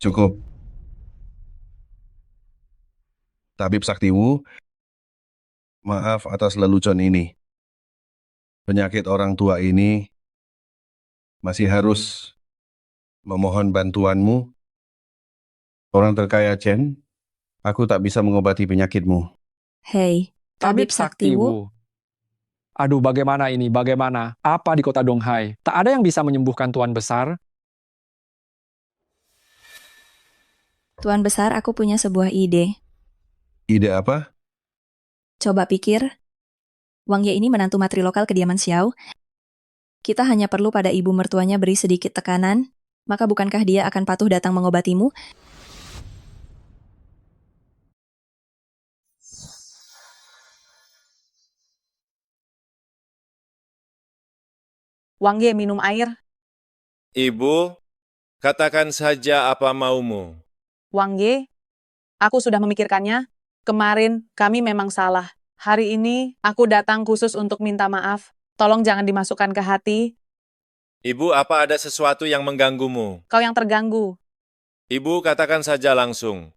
Cukup. Tabib Saktiwu, maaf atas lelucon ini. Penyakit orang tua ini masih harus memohon bantuanmu. Orang terkaya Chen, aku tak bisa mengobati penyakitmu. Hei, Tabib Saktiwu. Aduh, bagaimana ini? Bagaimana? Apa di kota Donghai? Tak ada yang bisa menyembuhkan Tuan Besar? Tuan Besar, aku punya sebuah ide. Ide apa? Coba pikir, Wang Ye ini menantu matri lokal kediaman Xiao. Kita hanya perlu pada ibu mertuanya beri sedikit tekanan, maka bukankah dia akan patuh datang mengobatimu? Wang Ye minum air. Ibu, katakan saja apa maumu. Wang Ye, aku sudah memikirkannya. Kemarin kami memang salah. Hari ini aku datang khusus untuk minta maaf. Tolong jangan dimasukkan ke hati. Ibu, apa ada sesuatu yang mengganggumu? Kau yang terganggu. Ibu, katakan saja langsung.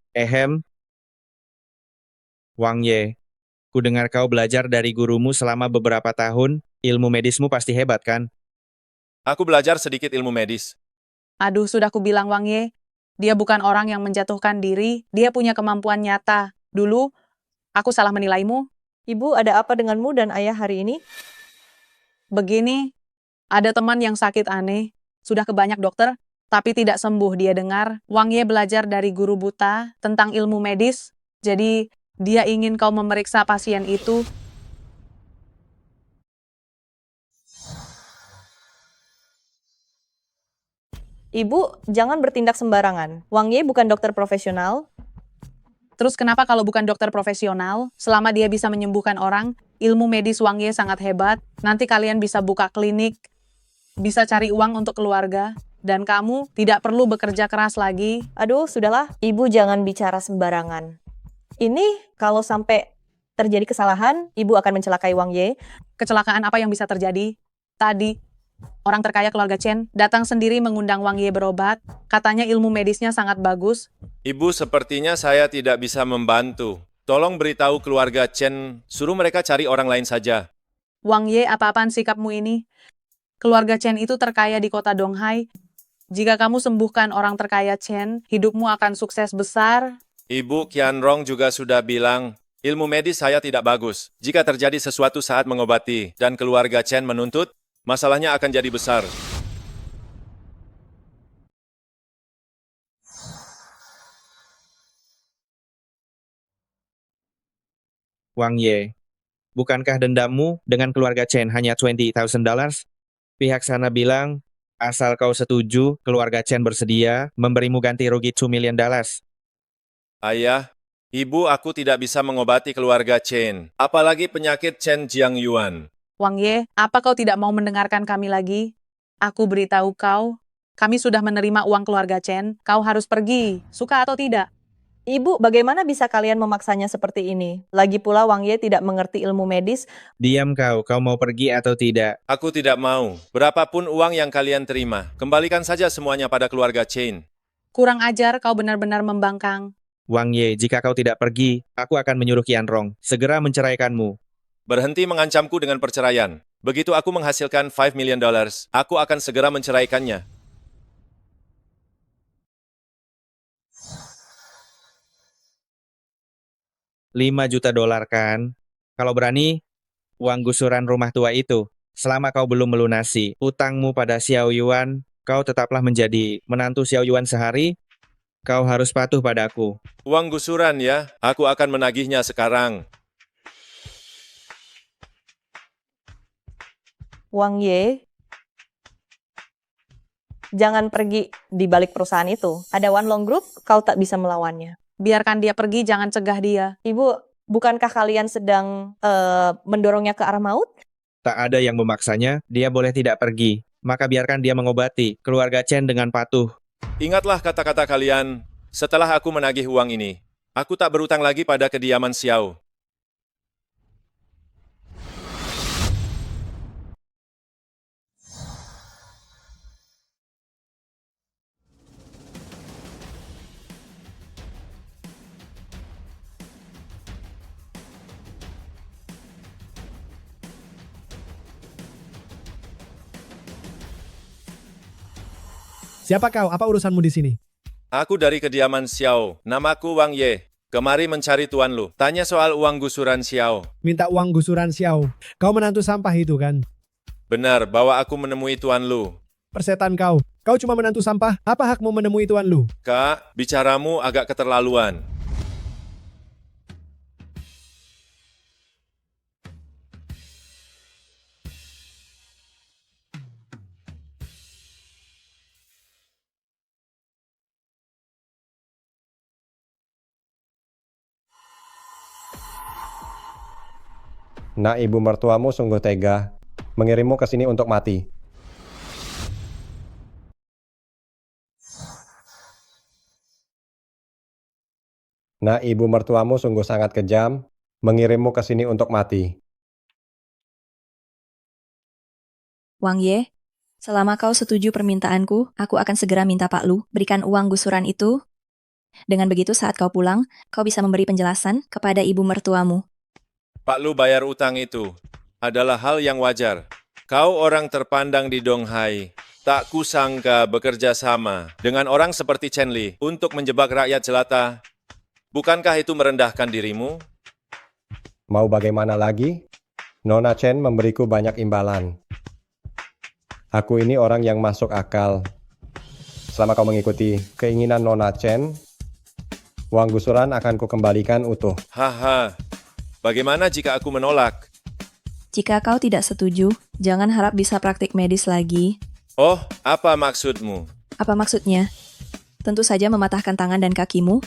Wang Ye, ku dengar kau belajar dari gurumu selama beberapa tahun. Ilmu medismu pasti hebat, kan? Aku belajar sedikit ilmu medis. Aduh, sudah ku bilang Wang Ye. Dia bukan orang yang menjatuhkan diri. Dia punya kemampuan nyata. Dulu, aku salah menilaimu. Ibu, ada apa denganmu dan ayah hari ini? Begini, ada teman yang sakit aneh. Sudah ke banyak dokter, tapi tidak sembuh. Dia dengar Wang Ye belajar dari guru buta tentang ilmu medis. Jadi, dia ingin kau memeriksa pasien itu. Ibu, jangan bertindak sembarangan. Wang Ye bukan dokter profesional. Terus kenapa kalau bukan dokter profesional? Selama dia bisa menyembuhkan orang, ilmu medis Wang Ye sangat hebat. Nanti kalian bisa buka klinik, bisa cari uang untuk keluarga, dan kamu tidak perlu bekerja keras lagi. Aduh, sudahlah. Ibu jangan bicara sembarangan. Ini kalau sampai terjadi kesalahan, ibu akan mencelakai Wang Ye. Kecelakaan apa yang bisa terjadi? Tadi, orang terkaya keluarga Chen datang sendiri mengundang Wang Ye berobat. Katanya ilmu medisnya sangat bagus. Ibu, sepertinya saya tidak bisa membantu. Tolong beritahu keluarga Chen, suruh mereka cari orang lain saja. Wang Ye, apa-apaan sikapmu ini? Keluarga Chen itu terkaya di kota Donghai. Jika kamu sembuhkan orang terkaya Chen, hidupmu akan sukses besar. Ibu, Qianrong juga sudah bilang, ilmu medis saya tidak bagus. Jika terjadi sesuatu saat mengobati dan keluarga Chen menuntut, masalahnya akan jadi besar. Wang Ye, bukankah dendammu dengan keluarga Chen hanya $20,000? Pihak sana bilang, asal kau setuju, keluarga Chen bersedia memberimu ganti rugi $2 million. Ayah, ibu, aku tidak bisa mengobati keluarga Chen, apalagi penyakit Chen Jiangyuan. Wang Ye, apa kau tidak mau mendengarkan kami lagi? Aku beritahu kau, kami sudah menerima uang keluarga Chen, kau harus pergi, suka atau tidak. Ibu, bagaimana bisa kalian memaksanya seperti ini? Lagi pula Wang Ye tidak mengerti ilmu medis. Diam kau mau pergi atau tidak? Aku tidak mau. Berapapun uang yang kalian terima, kembalikan saja semuanya pada keluarga Chen. Kurang ajar, kau benar-benar membangkang. Wang Ye, jika kau tidak pergi, aku akan menyuruh Qianrong segera menceraikanmu. Berhenti mengancamku dengan perceraian. Begitu aku menghasilkan $5 million, aku akan segera menceraikannya. $5 juta kan? Kalau berani, uang gusuran rumah tua itu. Selama kau belum melunasi utangmu pada Xiao Yuan, kau tetaplah menjadi menantu Xiao Yuan sehari. Kau harus patuh padaku. Uang gusuran ya, aku akan menagihnya sekarang. Wang Ye, jangan pergi di balik perusahaan itu. Ada Wan Long Group, kau tak bisa melawannya. Biarkan dia pergi, jangan cegah dia. Ibu, bukankah kalian sedang mendorongnya ke arah maut? Tak ada yang memaksanya, dia boleh tidak pergi. Maka biarkan dia mengobati keluarga Chen dengan patuh. Ingatlah kata-kata kalian, setelah aku menagih uang ini, aku tak berutang lagi pada kediaman Xiao. Siapa kau? Apa urusanmu di sini? Aku dari kediaman Xiao, namaku Wang Ye. Kemari mencari Tuan Lu. Tanya soal uang gusuran Xiao. Minta uang gusuran Xiao. Kau menantu sampah itu kan? Benar, bawa aku menemui Tuan Lu. Persetan kau. Kau cuma menantu sampah. Apa hakmu menemui Tuan Lu? Kak, bicaramu agak keterlaluan. Nak, ibu mertuamu sungguh tega, mengirimmu ke sini untuk mati. Nah, ibu mertuamu sungguh sangat kejam, mengirimmu ke sini untuk mati. Wang Ye, selama kau setuju permintaanku, aku akan segera minta Pak Lu berikan uang gusuran itu. Dengan begitu saat kau pulang, kau bisa memberi penjelasan kepada ibu mertuamu. Pak Lu bayar utang itu adalah hal yang wajar. Kau orang terpandang di Donghai. Tak kusangka bekerja sama dengan orang seperti Chen Li untuk menjebak rakyat jelata. Bukankah itu merendahkan dirimu? Mau bagaimana lagi? Nona Chen memberiku banyak imbalan. Aku ini orang yang masuk akal. Selama kau mengikuti keinginan Nona Chen, uang gusuran akan kukembalikan utuh. Haha, bagaimana jika aku menolak? Jika kau tidak setuju, jangan harap bisa praktik medis lagi. Oh, apa maksudmu? Apa maksudnya? Tentu saja mematahkan tangan dan kakimu,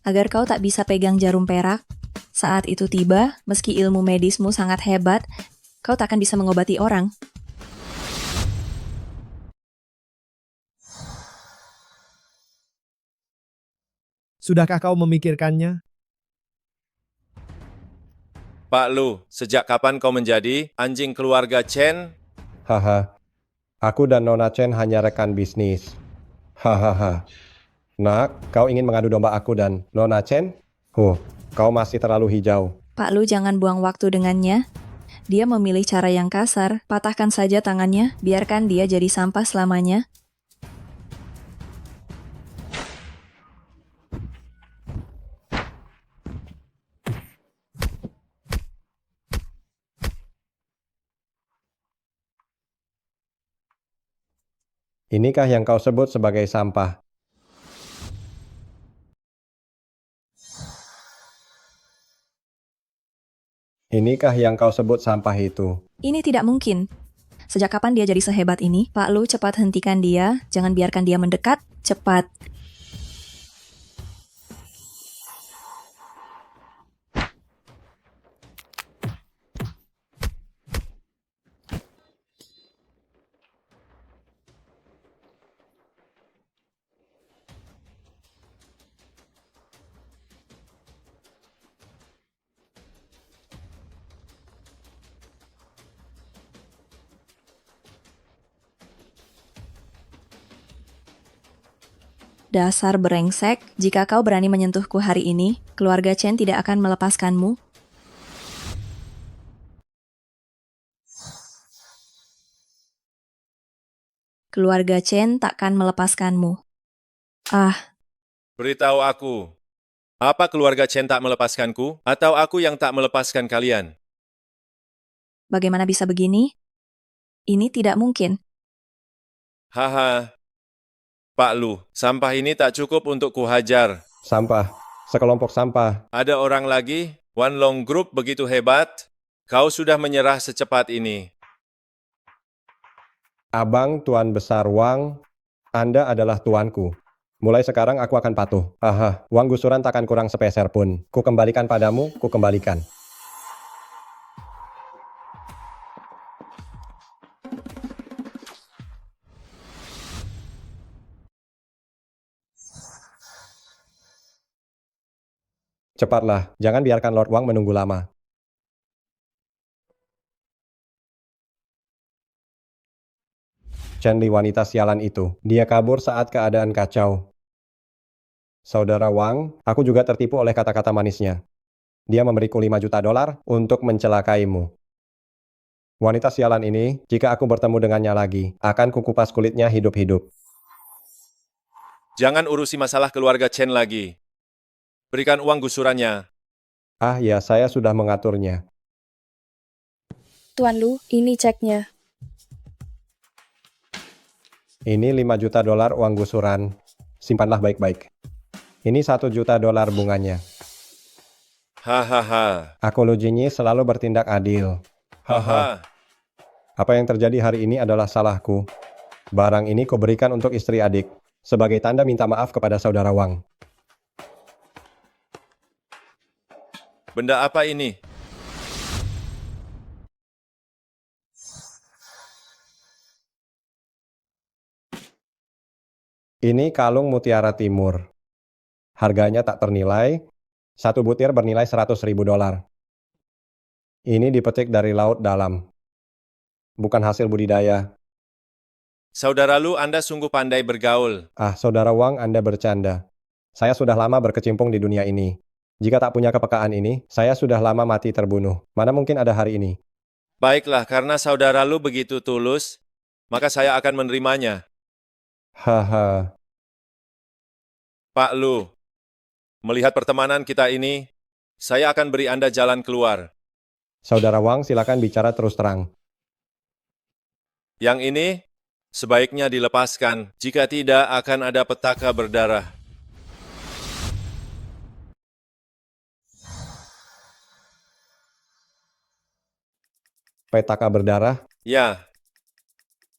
agar kau tak bisa pegang jarum perak. Saat itu tiba, meski ilmu medismu sangat hebat, kau tak akan bisa mengobati orang. Sudahkah kau memikirkannya? Pak Lu, sejak kapan kau menjadi anjing keluarga Chen? Haha, aku dan Nona Chen hanya rekan bisnis. Hahaha. Nak, kau ingin mengadu domba aku dan Nona Chen? Kau masih terlalu hijau. Pak Lu jangan buang waktu dengannya. Dia memilih cara yang kasar, patahkan saja tangannya, biarkan dia jadi sampah selamanya. Inikah yang kau sebut sebagai sampah? Inikah yang kau sebut sampah itu? Ini tidak mungkin. Sejak kapan dia jadi sehebat ini? Pak Lu, cepat hentikan dia. Jangan biarkan dia mendekat. Cepat. Dasar brengsek, jika kau berani menyentuhku hari ini, keluarga Chen tidak akan melepaskanmu. Keluarga Chen takkan melepaskanmu. Beritahu aku, apa keluarga Chen tak melepaskanku, atau aku yang tak melepaskan kalian? Bagaimana bisa begini? Ini tidak mungkin. Haha, Pak Lu, sampah ini tak cukup untuk kuhajar. Sampah, sekelompok sampah. Ada orang lagi? Wan Long Group begitu hebat? Kau sudah menyerah secepat ini. Abang Tuan Besar Wang, Anda adalah tuanku. Mulai sekarang aku akan patuh. Uang gusuran takkan kurang sepeser pun. Ku kembalikan padamu, ku kembalikan. Cepatlah, jangan biarkan Lord Wang menunggu lama. Chen Li wanita sialan itu. Dia kabur saat keadaan kacau. Saudara Wang, aku juga tertipu oleh kata-kata manisnya. Dia memberiku 5 juta dolar untuk mencelakaimu. Wanita sialan ini, jika aku bertemu dengannya lagi, akan kukupas kulitnya hidup-hidup. Jangan urusi masalah keluarga Chen lagi. Berikan uang gusurannya. Ya, saya sudah mengaturnya. Tuan Lu, ini ceknya. Ini 5 juta dolar uang gusuran. Simpanlah baik-baik. Ini 1 juta dolar bunganya. Hahaha. Aku Lu Jinyi selalu bertindak adil. Haha. Apa yang terjadi hari ini adalah salahku. Barang ini kuberikan untuk istri adik, sebagai tanda minta maaf kepada saudara Wang. Benda apa ini? Ini kalung mutiara timur. Harganya tak ternilai, Satu butir bernilai 100.000 dolar. Ini dipetik dari laut dalam. Bukan hasil budidaya. Saudara Lu, Anda sungguh pandai bergaul. Ah, Saudara Wang, Anda bercanda. Saya sudah lama berkecimpung di dunia ini. Jika tak punya kepekaan ini, saya sudah lama mati terbunuh. Mana mungkin ada hari ini? Baiklah, karena saudara Lu begitu tulus, maka saya akan menerimanya. Haha. Pak Lu, melihat pertemanan kita ini, saya akan beri Anda jalan keluar. Saudara Wang, silakan bicara terus terang. Yang ini, sebaiknya dilepaskan. Jika tidak, akan ada petaka berdarah. Petaka berdarah? Ya,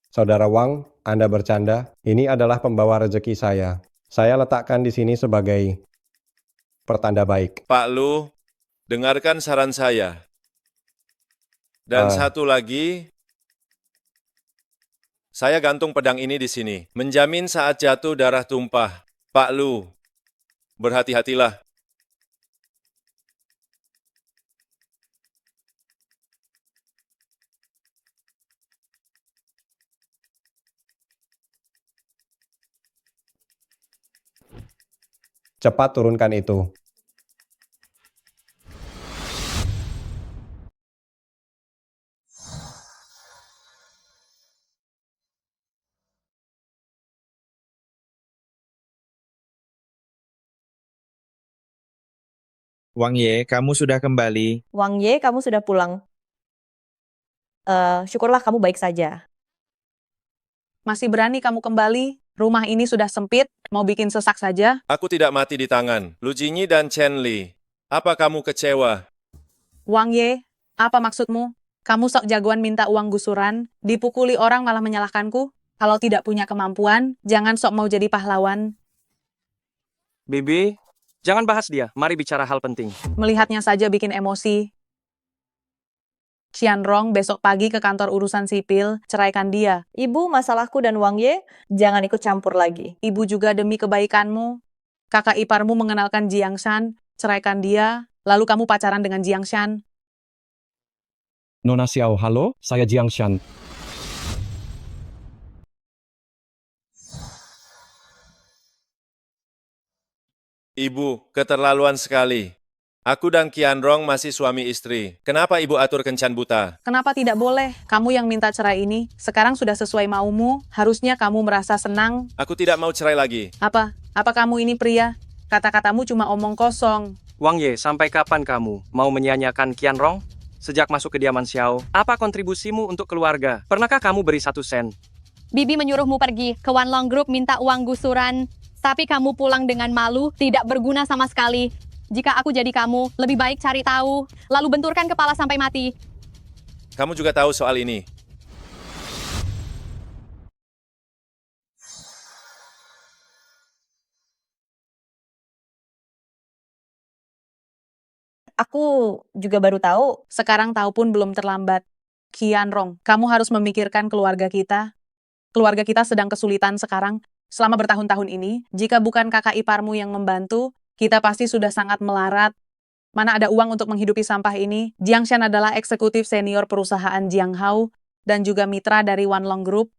Saudara Wang, Anda bercanda. Ini adalah pembawa rezeki saya. Saya letakkan di sini sebagai pertanda baik. Pak Lu, dengarkan saran saya. Dan satu lagi, saya gantung pedang ini di sini. Menjamin saat jatuh darah tumpah. Pak Lu, berhati-hatilah. Cepat turunkan itu. Wang Ye, kamu sudah kembali. Wang Ye, kamu sudah pulang. Syukurlah kamu baik saja. Masih berani kamu kembali? Rumah ini sudah sempit, mau bikin sesak saja? Aku tidak mati di tangan. Lu Jinyi dan Chen Li, apa kamu kecewa? Wang Ye, apa maksudmu? Kamu sok jagoan minta uang gusuran, dipukuli orang malah menyalahkanku? Kalau tidak punya kemampuan, jangan sok mau jadi pahlawan. Bibi, jangan bahas dia. Mari bicara hal penting. Melihatnya saja bikin emosi. Qianrong besok pagi ke kantor urusan sipil, ceraikan dia. Ibu, masalahku dan Wang Ye, jangan ikut campur lagi. Ibu juga demi kebaikanmu. Kakak iparmu mengenalkan Jiangshan, ceraikan dia, lalu kamu pacaran dengan Jiangshan. Nona Xiao, halo, saya Jiangshan. Ibu, keterlaluan sekali. Aku dan Qianrong masih suami istri. Kenapa ibu atur kencan buta? Kenapa tidak boleh? Kamu yang minta cerai ini, sekarang sudah sesuai maumu, harusnya kamu merasa senang. Aku tidak mau cerai lagi. Apa? Apa kamu ini pria? Kata-katamu cuma omong kosong. Wang Ye, sampai kapan kamu mau menyia-nyiakan Qianrong? Sejak masuk kediaman Xiao, apa kontribusimu untuk keluarga? Pernahkah kamu beri 1 sen? Bibi menyuruhmu pergi ke Wanlong Group minta uang gusuran, tapi kamu pulang dengan malu, tidak berguna sama sekali. Jika aku jadi kamu, lebih baik cari tahu, lalu benturkan kepala sampai mati. Kamu juga tahu soal ini. Aku juga baru tahu. Sekarang tahu pun belum terlambat. Qianrong, kamu harus memikirkan keluarga kita. Keluarga kita sedang kesulitan sekarang. Selama bertahun-tahun ini, jika bukan kakak iparmu yang membantu, kita pasti sudah sangat melarat. Mana ada uang untuk menghidupi sampah ini? Jiangshan adalah eksekutif senior perusahaan Jianghao dan juga mitra dari Wanlong Group.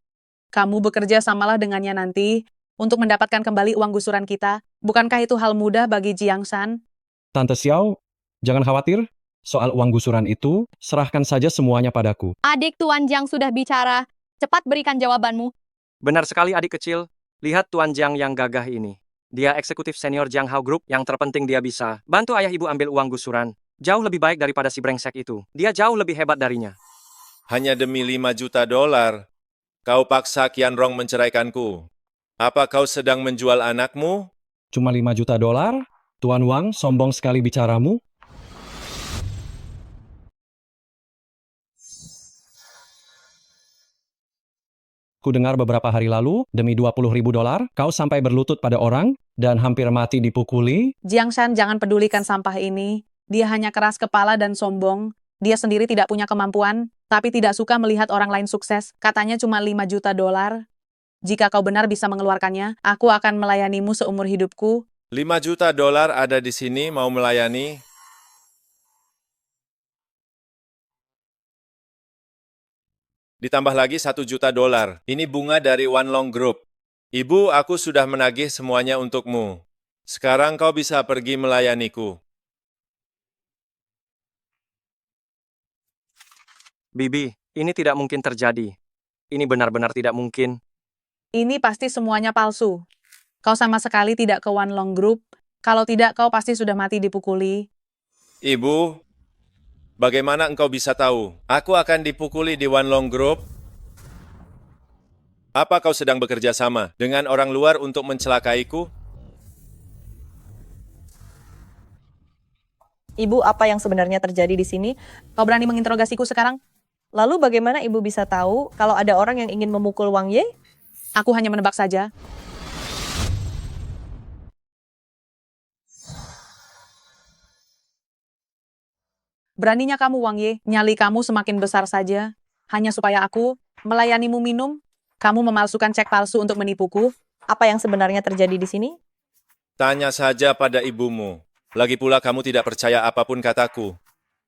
Kamu bekerja samalah dengannya nanti untuk mendapatkan kembali uang gusuran kita. Bukankah itu hal mudah bagi Jiangshan? Tante Xiao, jangan khawatir. Soal uang gusuran itu, serahkan saja semuanya padaku. Adik Tuan Jiang sudah bicara, cepat berikan jawabanmu. Benar sekali adik kecil. Lihat Tuan Jiang yang gagah ini. Dia eksekutif senior Jianghao Group, yang terpenting dia bisa bantu ayah ibu ambil uang gusuran. Jauh lebih baik daripada si brengsek itu. Dia jauh lebih hebat darinya. Hanya demi 5 juta dolar, kau paksa Qianrong menceraikanku. Apa kau sedang menjual anakmu? Cuma 5 juta dolar? Tuan Wang, sombong sekali bicaramu. Ku dengar beberapa hari lalu, demi 20.000 dolar, kau sampai berlutut pada orang dan hampir mati dipukuli. Jiangshan, jangan pedulikan sampah ini. Dia hanya keras kepala dan sombong. Dia sendiri tidak punya kemampuan, tapi tidak suka melihat orang lain sukses. Katanya cuma 5 juta dolar. Jika kau benar bisa mengeluarkannya, aku akan melayanimu seumur hidupku. 5 juta dolar ada di sini mau melayani. Ditambah lagi 1 juta dolar. Ini bunga dari One Long Group. Ibu, aku sudah menagih semuanya untukmu. Sekarang kau bisa pergi melayaniku. Bibi, ini tidak mungkin terjadi. Ini benar-benar tidak mungkin. Ini pasti semuanya palsu. Kau sama sekali tidak ke One Long Group. Kalau tidak, kau pasti sudah mati dipukuli. Ibu, bagaimana engkau bisa tahu? Aku akan dipukuli di One Long Group. Apa kau sedang bekerja sama dengan orang luar untuk mencelakaiku? Ibu, apa yang sebenarnya terjadi di sini? Kau berani menginterogasiku sekarang? Lalu bagaimana ibu bisa tahu kalau ada orang yang ingin memukul Wang Ye? Aku hanya menebak saja. Beraninya kamu, Wang Ye, nyali kamu semakin besar saja. Hanya supaya aku melayanimu minum. Kamu memalsukan cek palsu untuk menipuku. Apa yang sebenarnya terjadi di sini? Tanya saja pada ibumu. Lagi pula kamu tidak percaya apapun kataku.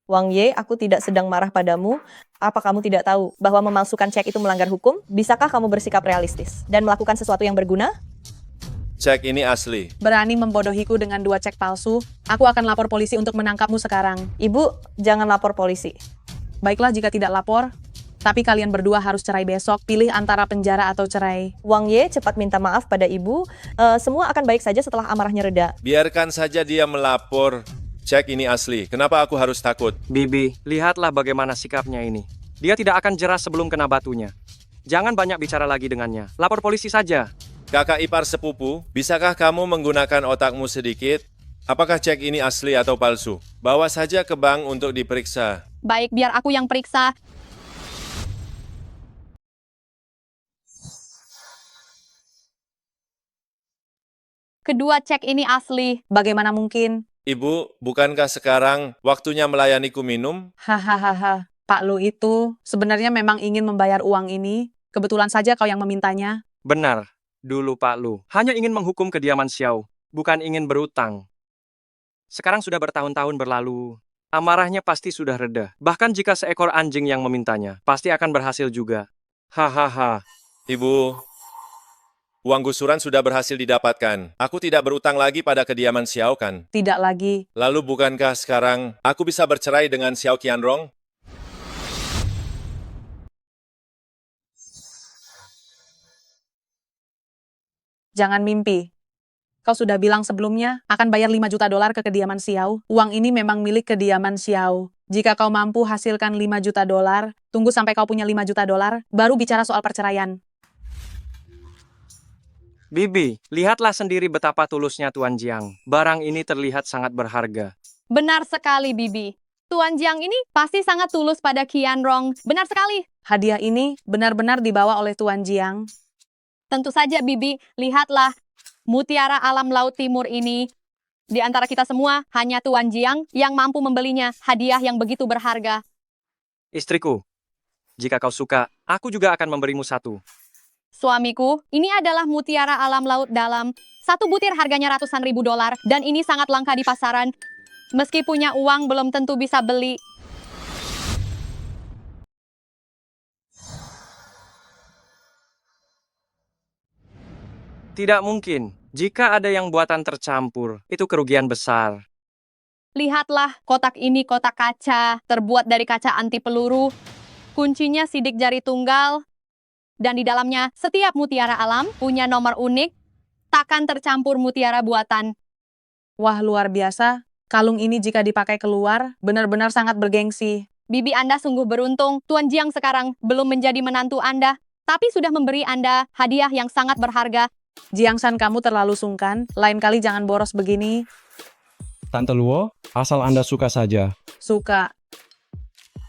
Wang Ye, aku tidak sedang marah padamu. Apa kamu tidak tahu bahwa memalsukan cek itu melanggar hukum? Bisakah kamu bersikap realistis dan melakukan sesuatu yang berguna? Cek ini asli. Berani membodohiku dengan 2 cek palsu, aku akan lapor polisi untuk menangkapmu sekarang. Ibu, jangan lapor polisi. Baiklah jika tidak lapor, tapi kalian berdua harus cerai besok. Pilih antara penjara atau cerai. Wang Ye cepat minta maaf pada ibu. Semua akan baik saja setelah amarahnya reda. Biarkan saja dia melapor. Cek ini asli. Kenapa aku harus takut? Bibi, lihatlah bagaimana sikapnya ini. Dia tidak akan jerah sebelum kena batunya. Jangan banyak bicara lagi dengannya. Lapor polisi saja. Kakak ipar sepupu, bisakah kamu menggunakan otakmu sedikit? Apakah cek ini asli atau palsu? Bawa saja ke bank untuk diperiksa. Baik, biar aku yang periksa. Kedua cek ini asli. Bagaimana mungkin? Ibu, bukankah sekarang waktunya melayaniku minum? Hahaha, Pak Lu itu sebenarnya memang ingin membayar uang ini. Kebetulan saja kau yang memintanya. Benar. Dulu Pak Lu hanya ingin menghukum kediaman Xiao, bukan ingin berutang. Sekarang sudah bertahun-tahun berlalu. Amarahnya pasti sudah reda. Bahkan jika seekor anjing yang memintanya, pasti akan berhasil juga. Hahaha. Ibu, uang gusuran sudah berhasil didapatkan. Aku tidak berutang lagi pada kediaman Xiao kan? Tidak lagi. Lalu bukankah sekarang aku bisa bercerai dengan Xiao Qianrong? Jangan mimpi. Kau sudah bilang sebelumnya akan bayar 5 juta dolar ke kediaman Xiao. Uang ini memang milik kediaman Xiao. Jika kau mampu hasilkan 5 juta dolar, tunggu sampai kau punya 5 juta dolar, baru bicara soal perceraian. Bibi, lihatlah sendiri betapa tulusnya Tuan Jiang. Barang ini terlihat sangat berharga. Benar sekali, Bibi. Tuan Jiang ini pasti sangat tulus pada Qianrong. Benar sekali. Hadiah ini benar-benar dibawa oleh Tuan Jiang. Tentu saja, Bibi. Lihatlah, mutiara alam Laut Timur ini. Di antara kita semua, hanya Tuan Jiang yang mampu membelinya. Hadiah yang begitu berharga. Istriku, jika kau suka, aku juga akan memberimu satu. Suamiku, ini adalah mutiara alam laut dalam. 1 butir harganya ratusan ribu dolar, dan ini sangat langka di pasaran. Meski punya uang, belum tentu bisa beli. Tidak mungkin. Jika ada yang buatan tercampur, itu kerugian besar. Lihatlah, kotak ini kotak kaca, terbuat dari kaca anti peluru. Kuncinya sidik jari tunggal. Dan di dalamnya, setiap mutiara alam punya nomor unik, takkan tercampur mutiara buatan. Wah, luar biasa. Kalung ini jika dipakai keluar, benar-benar sangat bergengsi. Bibi Anda sungguh beruntung. Tuan Jiang sekarang belum menjadi menantu Anda, tapi sudah memberi Anda hadiah yang sangat berharga. Jiangsan, kamu terlalu sungkan. Lain kali jangan boros begini. Tante Luo, asal Anda suka saja. Suka.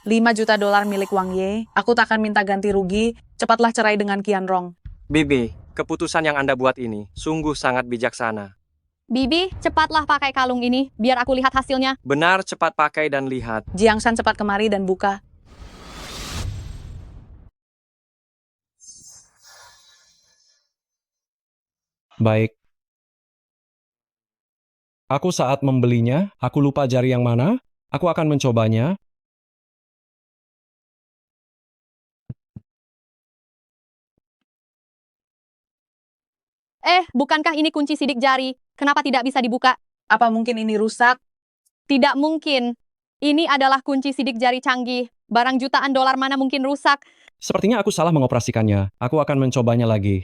5 juta dolar milik Wang Ye. Aku tak akan minta ganti rugi. Cepatlah cerai dengan Qianrong. Bibi, keputusan yang Anda buat ini sungguh sangat bijaksana. Bibi, cepatlah pakai kalung ini, biar aku lihat hasilnya. Benar, cepat pakai dan lihat. Jiangsan, cepat kemari dan buka. Baik, Aku saat membelinya, aku lupa jari yang mana. Aku akan mencobanya. Bukankah ini kunci sidik jari? Kenapa tidak bisa dibuka? Apa mungkin ini rusak? Tidak mungkin. Ini adalah kunci sidik jari canggih. Barang jutaan dolar mana mungkin rusak? Sepertinya aku salah mengoperasikannya. Aku akan mencobanya lagi.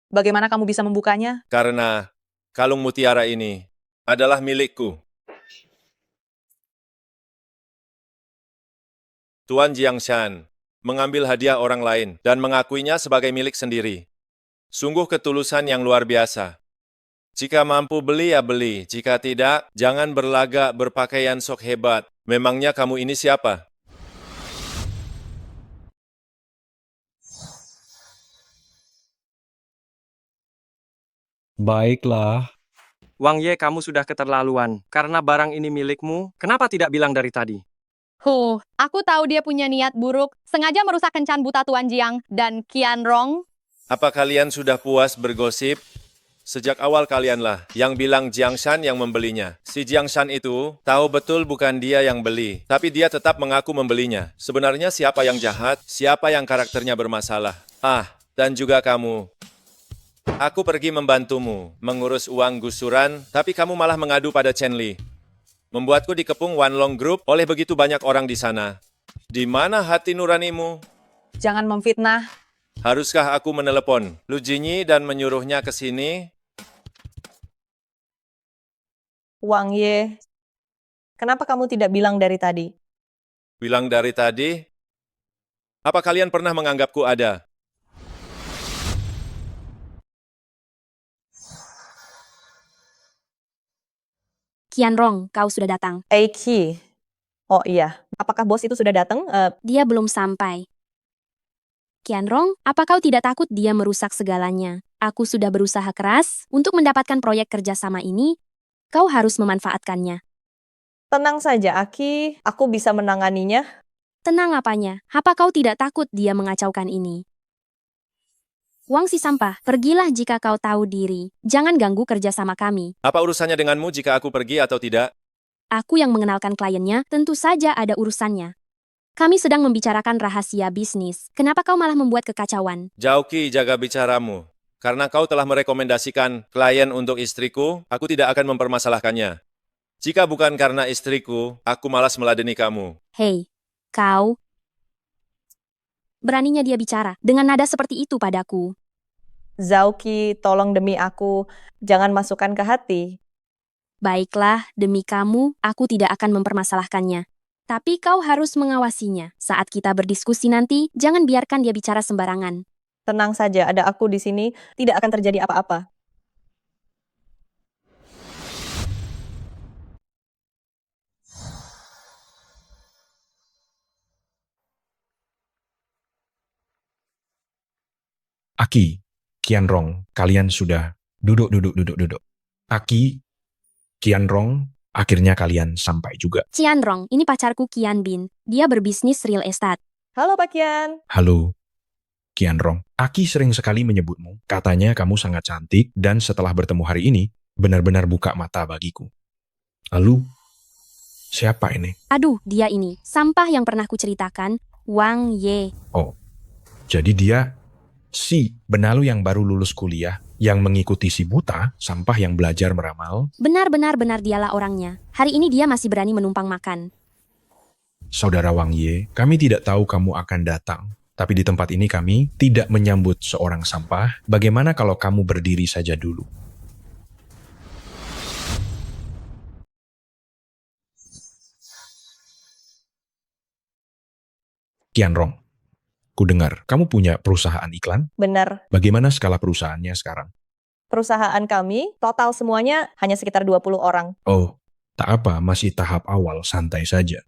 Bagaimana kamu bisa membukanya? Karena kalung mutiara ini adalah milikku. Tuan Jiangshan mengambil hadiah orang lain dan mengakuinya sebagai milik sendiri. Sungguh ketulusan yang luar biasa. Jika mampu beli ya beli, jika tidak, jangan berlagak berpakaian sok hebat. Memangnya kamu ini siapa? Baiklah. Wang Ye, kamu sudah keterlaluan. Karena barang ini milikmu, kenapa tidak bilang dari tadi? Aku tahu dia punya niat buruk, sengaja merusak kencan buta Tuan Jiang dan Qianrong. Apa kalian sudah puas bergosip? Sejak awal kalianlah yang bilang Jiangshan yang membelinya. Si Jiangshan itu tahu betul bukan dia yang beli, tapi dia tetap mengaku membelinya. Sebenarnya siapa yang jahat, siapa yang karakternya bermasalah? Dan juga kamu. Aku pergi membantumu mengurus uang gusuran, tapi kamu malah mengadu pada Chen Li. Membuatku dikepung Wanlong Group oleh begitu banyak orang di sana. Di mana hati nuranimu? Jangan memfitnah. Haruskah aku menelepon Lu Jinyi dan menyuruhnya ke sini? Wang Ye, kenapa kamu tidak bilang dari tadi? Bilang dari tadi? Apa kalian pernah menganggapku ada? Qianrong, kau sudah datang. Eiki. Oh iya, apakah bos itu sudah datang? Dia belum sampai. Qianrong, apa kau tidak takut dia merusak segalanya? Aku sudah berusaha keras untuk mendapatkan proyek kerjasama ini. Kau harus memanfaatkannya. Tenang saja, Aki. Aku bisa menanganinya. Tenang apanya? Apa kau tidak takut dia mengacaukan ini? Wang si sampah, pergilah jika kau tahu diri. Jangan ganggu kerjasama kami. Apa urusannya denganmu jika aku pergi atau tidak? Aku yang mengenalkan kliennya, tentu saja ada urusannya. Kami sedang membicarakan rahasia bisnis. Kenapa kau malah membuat kekacauan? Jauki jaga bicaramu. Karena kau telah merekomendasikan klien untuk istriku, aku tidak akan mempermasalahkannya. Jika bukan karena istriku, aku malas meladeni kamu. Hei, kau. Beraninya dia bicara dengan nada seperti itu padaku. Zauki, tolong demi aku, jangan masukkan ke hati. Baiklah, demi kamu, aku tidak akan mempermasalahkannya. Tapi kau harus mengawasinya. Saat kita berdiskusi nanti, jangan biarkan dia bicara sembarangan. Tenang saja, ada aku di sini, tidak akan terjadi apa-apa. Aki, Qianrong, kalian sudah duduk. Aki, Qianrong, akhirnya kalian sampai juga. Qianrong, ini pacarku Qian Bin. Dia berbisnis real estate. Halo Pak Qian. Halo, Qianrong. Aki sering sekali menyebutmu. Katanya kamu sangat cantik dan setelah bertemu hari ini, benar-benar buka mata bagiku. Lalu, siapa ini? Aduh, dia ini. Sampah yang pernah kuceritakan, Wang Ye. Oh, jadi dia si benalu yang baru lulus kuliah, yang mengikuti si buta, sampah yang belajar meramal. Benar dialah orangnya. Hari ini dia masih berani menumpang makan. Saudara Wang Ye, kami tidak tahu kamu akan datang. Tapi di tempat ini kami tidak menyambut seorang sampah. Bagaimana kalau kamu berdiri saja dulu? Qianrong, ku dengar kamu punya perusahaan iklan? Benar. Bagaimana skala perusahaannya sekarang? Perusahaan kami, total semuanya hanya sekitar 20 orang. Oh, tak apa, masih tahap awal, santai saja.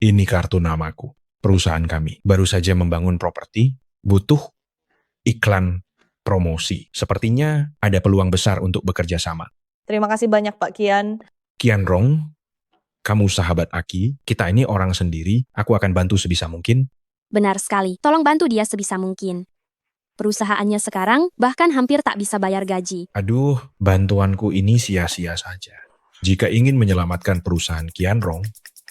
Ini kartu namaku. Perusahaan kami baru saja membangun properti, butuh iklan promosi. Sepertinya ada peluang besar untuk bekerja sama. Terima kasih banyak Pak Qian. Qianrong, kamu sahabat Aki, kita ini orang sendiri, aku akan bantu sebisa mungkin. Benar sekali. Tolong bantu dia sebisa mungkin. Perusahaannya sekarang bahkan hampir tak bisa bayar gaji. Aduh, bantuanku ini sia-sia saja. Jika ingin menyelamatkan perusahaan Qianrong,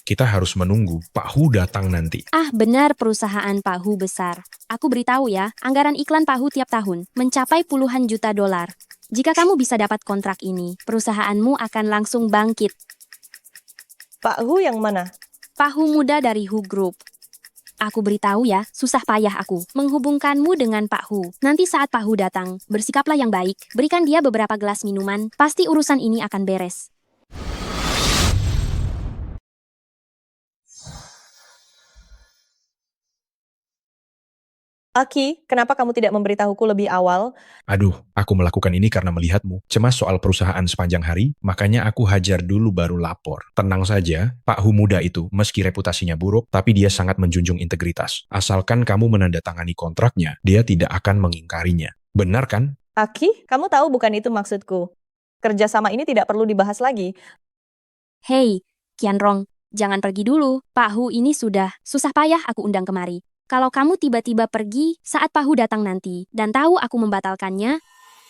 kita harus menunggu Pak Hu datang nanti. Ah, benar perusahaan Pak Hu besar. Aku beritahu ya, anggaran iklan Pak Hu tiap tahun mencapai puluhan juta dolar. Jika kamu bisa dapat kontrak ini, perusahaanmu akan langsung bangkit. Pak Hu yang mana? Pak Hu muda dari Hu Group. Aku beritahu ya, susah payah aku menghubungkanmu dengan Pak Hu. Nanti saat Pak Hu datang, bersikaplah yang baik, berikan dia beberapa gelas minuman, pasti urusan ini akan beres. Aki, kenapa kamu tidak memberitahuku lebih awal? Aduh, aku melakukan ini karena melihatmu cemas soal perusahaan sepanjang hari, makanya aku hajar dulu baru lapor. Tenang saja, Pak Hu muda itu, meski reputasinya buruk, tapi dia sangat menjunjung integritas. Asalkan kamu menandatangani kontraknya, dia tidak akan mengingkarinya. Benar kan? Aki, kamu tahu bukan itu maksudku. Kerjasama ini tidak perlu dibahas lagi. Hei, Qianrong, jangan pergi dulu. Pak Hu ini sudah susah payah aku undang kemari. Kalau kamu tiba-tiba pergi saat Pak Hu datang nanti dan tahu aku membatalkannya,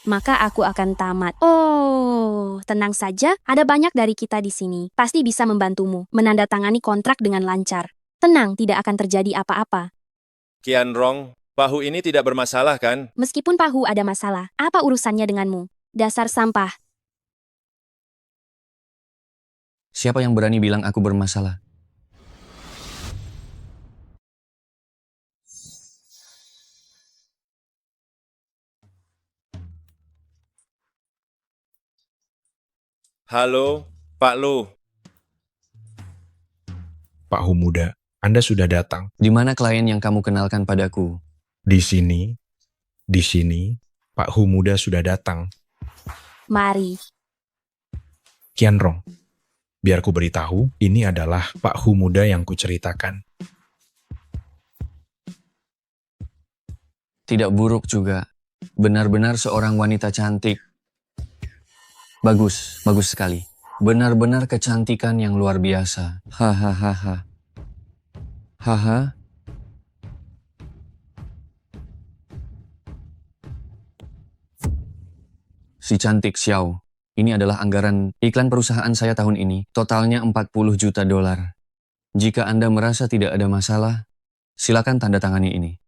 maka aku akan tamat. Oh, tenang saja, ada banyak dari kita di sini. Pasti bisa membantumu menandatangani kontrak dengan lancar. Tenang, tidak akan terjadi apa-apa. Qianrong, Pak Hu ini tidak bermasalah kan? Meskipun Pak Hu ada masalah, apa urusannya denganmu? Dasar sampah. Siapa yang berani bilang aku bermasalah? Halo, Pak Lu. Pak Hu muda, Anda sudah datang. Di mana klien yang kamu kenalkan padaku? Di sini, Pak Hu muda sudah datang. Mari. Qianrong, biar ku beritahu, ini adalah Pak Hu muda yang kuceritakan. Tidak buruk juga. Benar-benar seorang wanita cantik. Bagus, bagus sekali. Benar-benar kecantikan yang luar biasa. Hahaha. Haha. Si cantik Xiao. Ini adalah anggaran iklan perusahaan saya tahun ini. Totalnya 40 juta dolar. Jika Anda merasa tidak ada masalah, silakan tanda tangani ini.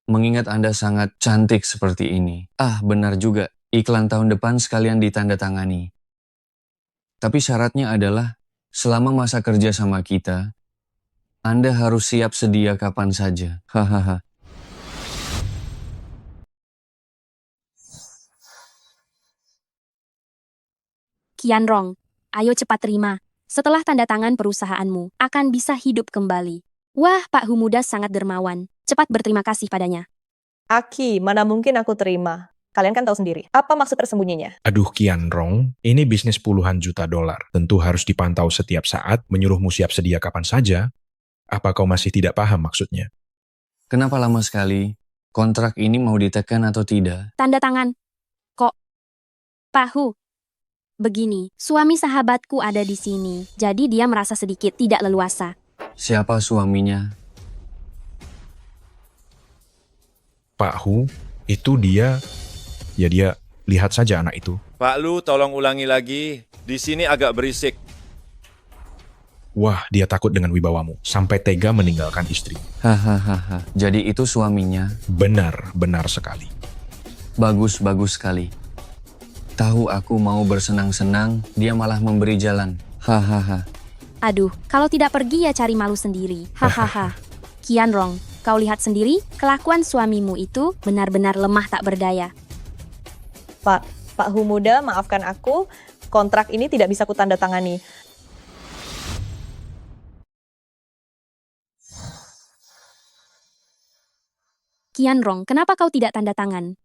Mengingat Anda sangat cantik seperti ini. Ah, benar juga. Iklan tahun depan sekalian ditandatangani. Tapi syaratnya adalah, selama masa kerja sama kita, Anda harus siap sedia kapan saja. Hahaha. Qianrong, ayo cepat terima. Setelah tanda tangan perusahaanmu, akan bisa hidup kembali. Wah, Pak Hu muda sangat dermawan. Cepat berterima kasih padanya. Aki, mana mungkin aku terima? Kalian kan tahu sendiri. Apa maksud tersembunyinya? Aduh Qianrong, ini bisnis puluhan juta dolar. Tentu harus dipantau setiap saat, menyuruhmu siap sedia kapan saja. Apa kau masih tidak paham maksudnya? Kenapa lama sekali? Kontrak ini mau ditekan atau tidak? Tanda tangan. Kok? Pak Hu. Begini, suami sahabatku ada di sini. Jadi dia merasa sedikit tidak leluasa. Siapa suaminya? Pak Hu, itu dia... Ya dia, lihat saja anak itu. Pak Lu, tolong ulangi lagi. Di sini agak berisik. Wah, dia takut dengan wibawamu, sampai tega meninggalkan istri. Hahaha. Jadi itu suaminya? Benar, benar sekali. Bagus, bagus sekali. Tahu aku mau bersenang-senang, dia malah memberi jalan. Hahaha. Aduh, kalau tidak pergi ya cari malu sendiri. Hahaha. Qianrong, kau lihat sendiri, kelakuan suamimu itu benar-benar lemah tak berdaya. Pak Hu muda, maafkan aku, kontrak ini tidak bisa kutandatangani. Qianrong, kenapa kau tidak tanda tangan?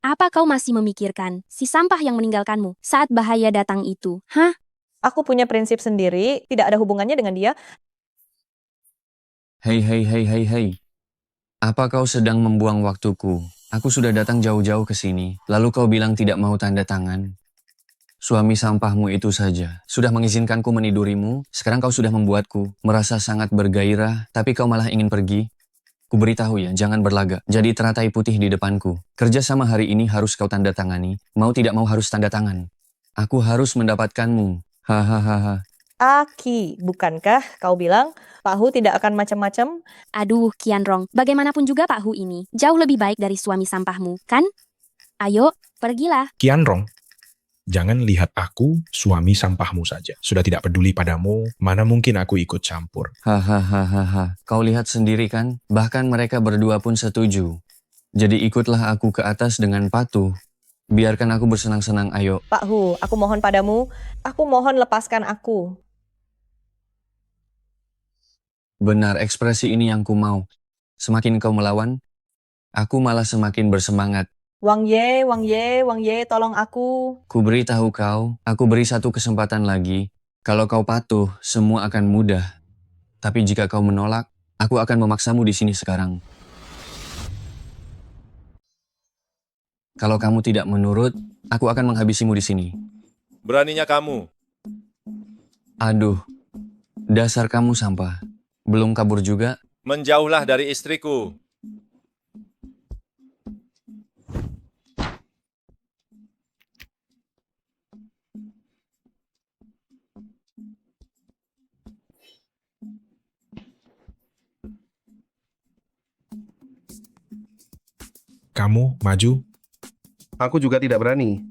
Apa kau masih memikirkan si sampah yang meninggalkanmu saat bahaya datang itu? Hah? Aku punya prinsip sendiri, tidak ada hubungannya dengan dia. Hei. Apa kau sedang membuang waktuku? Aku sudah datang jauh-jauh ke sini, lalu kau bilang tidak mau tanda tangan. Suami sampahmu itu saja. Sudah mengizinkanku menidurimu, sekarang kau sudah membuatku merasa sangat bergairah, tapi kau malah ingin pergi. Ku beritahu ya, jangan berlagak. Jadi teratai putih di depanku. Kerjasama hari ini harus kau tanda tangani. Mau tidak mau harus tanda tangan. Aku harus mendapatkanmu. Hahaha. Aki, bukankah kau bilang Pak Hu tidak akan macam-macam? Aduh, Qianrong, bagaimanapun juga Pak Hu ini jauh lebih baik dari suami sampahmu, kan? Ayo, pergilah. Qianrong, jangan lihat aku suami sampahmu saja. Sudah tidak peduli padamu, mana mungkin aku ikut campur. Hahaha. Kau lihat sendiri kan? Bahkan mereka berdua pun setuju. Jadi ikutlah aku ke atas dengan patuh. Biarkan aku bersenang-senang, ayo. Pak Hu, aku mohon padamu, aku mohon lepaskan aku. Benar, ekspresi ini yang ku mau. Semakin kau melawan, aku malah semakin bersemangat. Wang Ye, tolong aku. Ku beritahu kau, aku beri satu kesempatan lagi. Kalau kau patuh, semua akan mudah. Tapi jika kau menolak, aku akan memaksamu di sini sekarang. Kalau kamu tidak menurut, aku akan menghabisimu di sini. Beraninya kamu. Aduh, dasar kamu sampah. Belum kabur juga? Menjauhlah dari istriku. Kamu maju? Aku juga tidak berani.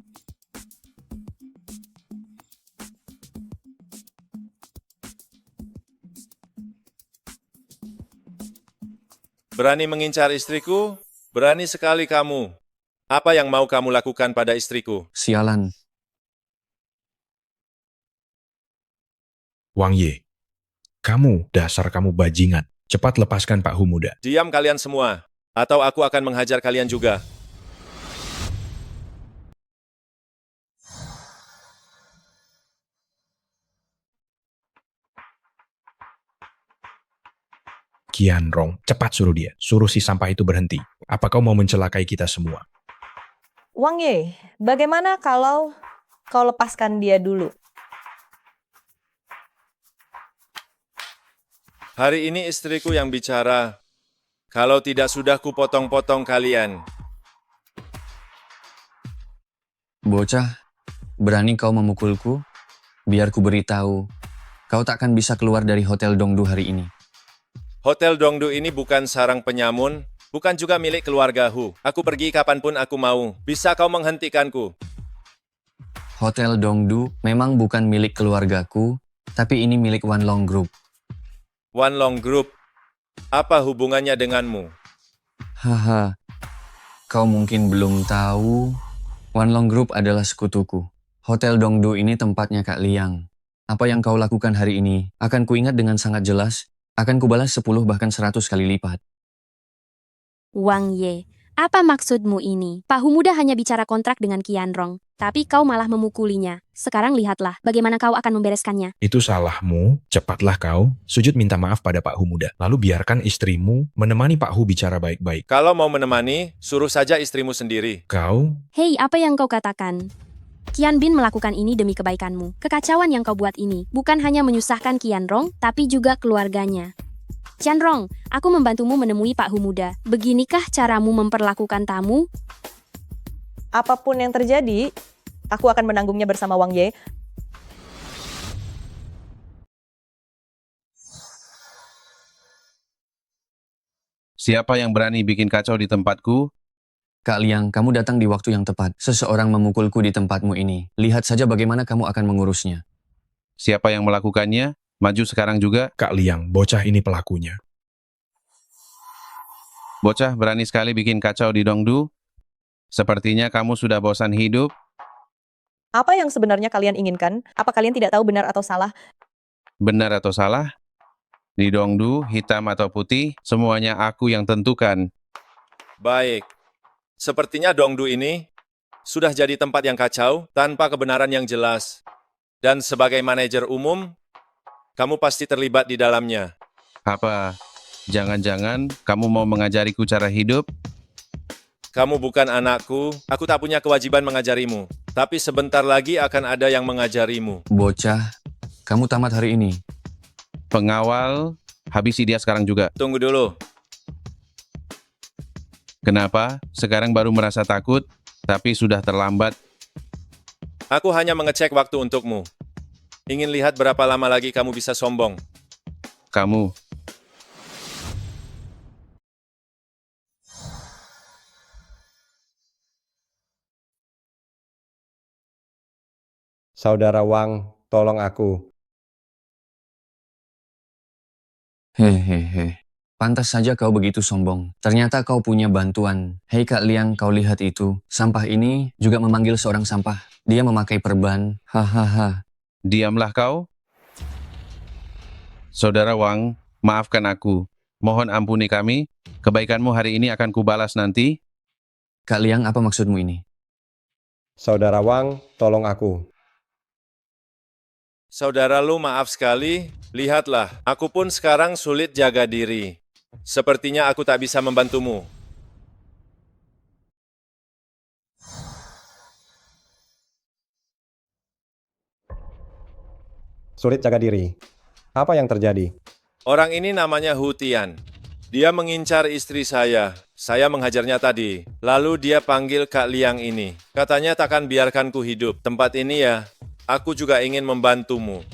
Berani mengincar istriku? Berani sekali kamu. Apa yang mau kamu lakukan pada istriku? Sialan. Wang Ye, dasar kamu bajingan. Cepat lepaskan Pak Hu muda. Diam kalian semua, atau aku akan menghajar kalian juga. Qianrong, cepat suruh dia. Suruh si sampah itu berhenti. Apa kau mau mencelakai kita semua? Wang Ye, bagaimana kalau kau lepaskan dia dulu? Hari ini istriku yang bicara. Kalau tidak sudah kupotong-potong kalian. Bocah, berani kau memukulku? Biar ku beritahu, kau takkan bisa keluar dari Hotel Dongdu hari ini. Hotel Dongdu ini bukan sarang penyamun, bukan juga milik keluarga Hu. Aku pergi kapanpun aku mau. Bisa kau menghentikanku? Hotel Dongdu memang bukan milik keluargaku, tapi ini milik Wan Long Group. Wan Long Group? Apa hubungannya denganmu? Haha, kau mungkin belum tahu, Wan Long Group adalah sekutuku. Hotel Dongdu ini tempatnya Kak Liang. Apa yang kau lakukan hari ini akan kuingat dengan sangat jelas. Akan kubalas 10 bahkan 100 kali lipat. Wang Ye, apa maksudmu ini? Pak Hu muda hanya bicara kontrak dengan Qianrong, tapi kau malah memukulinya. Sekarang lihatlah bagaimana kau akan membereskannya. Itu salahmu. Cepatlah kau. Sujud minta maaf pada Pak Hu muda. Lalu biarkan istrimu menemani Pak Hu bicara baik-baik. Kalau mau menemani, suruh saja istrimu sendiri. Kau? Hei, apa yang kau katakan? Qian Bin melakukan ini demi kebaikanmu. Kekacauan yang kau buat ini bukan hanya menyusahkan Qianrong, tapi juga keluarganya. Qianrong, aku membantumu menemui Pak Hu muda. Beginikah caramu memperlakukan tamu? Apapun yang terjadi, aku akan menanggungnya bersama Wang Ye. Siapa yang berani bikin kacau di tempatku? Kak Liang, kamu datang di waktu yang tepat. Seseorang memukulku di tempatmu ini. Lihat saja bagaimana kamu akan mengurusnya. Siapa yang melakukannya? Maju sekarang juga. Kak Liang, bocah ini pelakunya. Bocah berani sekali bikin kacau di Dongdu. Sepertinya kamu sudah bosan hidup. Apa yang sebenarnya kalian inginkan? Apa kalian tidak tahu benar atau salah? Benar atau salah? Di Dongdu, hitam atau putih, semuanya aku yang tentukan. Baik. Sepertinya Dongdu ini sudah jadi tempat yang kacau tanpa kebenaran yang jelas. Dan sebagai manajer umum, kamu pasti terlibat di dalamnya. Apa? Jangan-jangan kamu mau mengajariku cara hidup? Kamu bukan anakku, aku tak punya kewajiban mengajarimu. Tapi sebentar lagi akan ada yang mengajarimu. Bocah, kamu tamat hari ini. Pengawal, habisi dia sekarang juga. Tunggu dulu. Kenapa? Sekarang baru merasa takut, tapi sudah terlambat. Aku hanya mengecek waktu untukmu. Ingin lihat berapa lama lagi kamu bisa sombong. Kamu. Saudara Wang, tolong aku. Hehehe. Pantas saja kau begitu sombong. Ternyata kau punya bantuan. Hei Kak Liang, kau lihat itu. Sampah ini juga memanggil seorang sampah. Dia memakai perban. Hahaha. Diamlah kau. Saudara Wang, maafkan aku. Mohon ampuni kami. Kebaikanmu hari ini akan kubalas nanti. Kak Liang, apa maksudmu ini? Saudara Wang, tolong aku. Saudara Lu, maaf sekali. Lihatlah, aku pun sekarang sulit jaga diri. Sepertinya aku tak bisa membantumu. Sulit jaga diri. Apa yang terjadi? Orang ini namanya Hu Tian. Dia mengincar istri saya. Saya menghajarnya tadi. Lalu dia panggil Kak Liang ini. Katanya takkan biarkanku hidup. Tempat ini ya, aku juga ingin membantumu.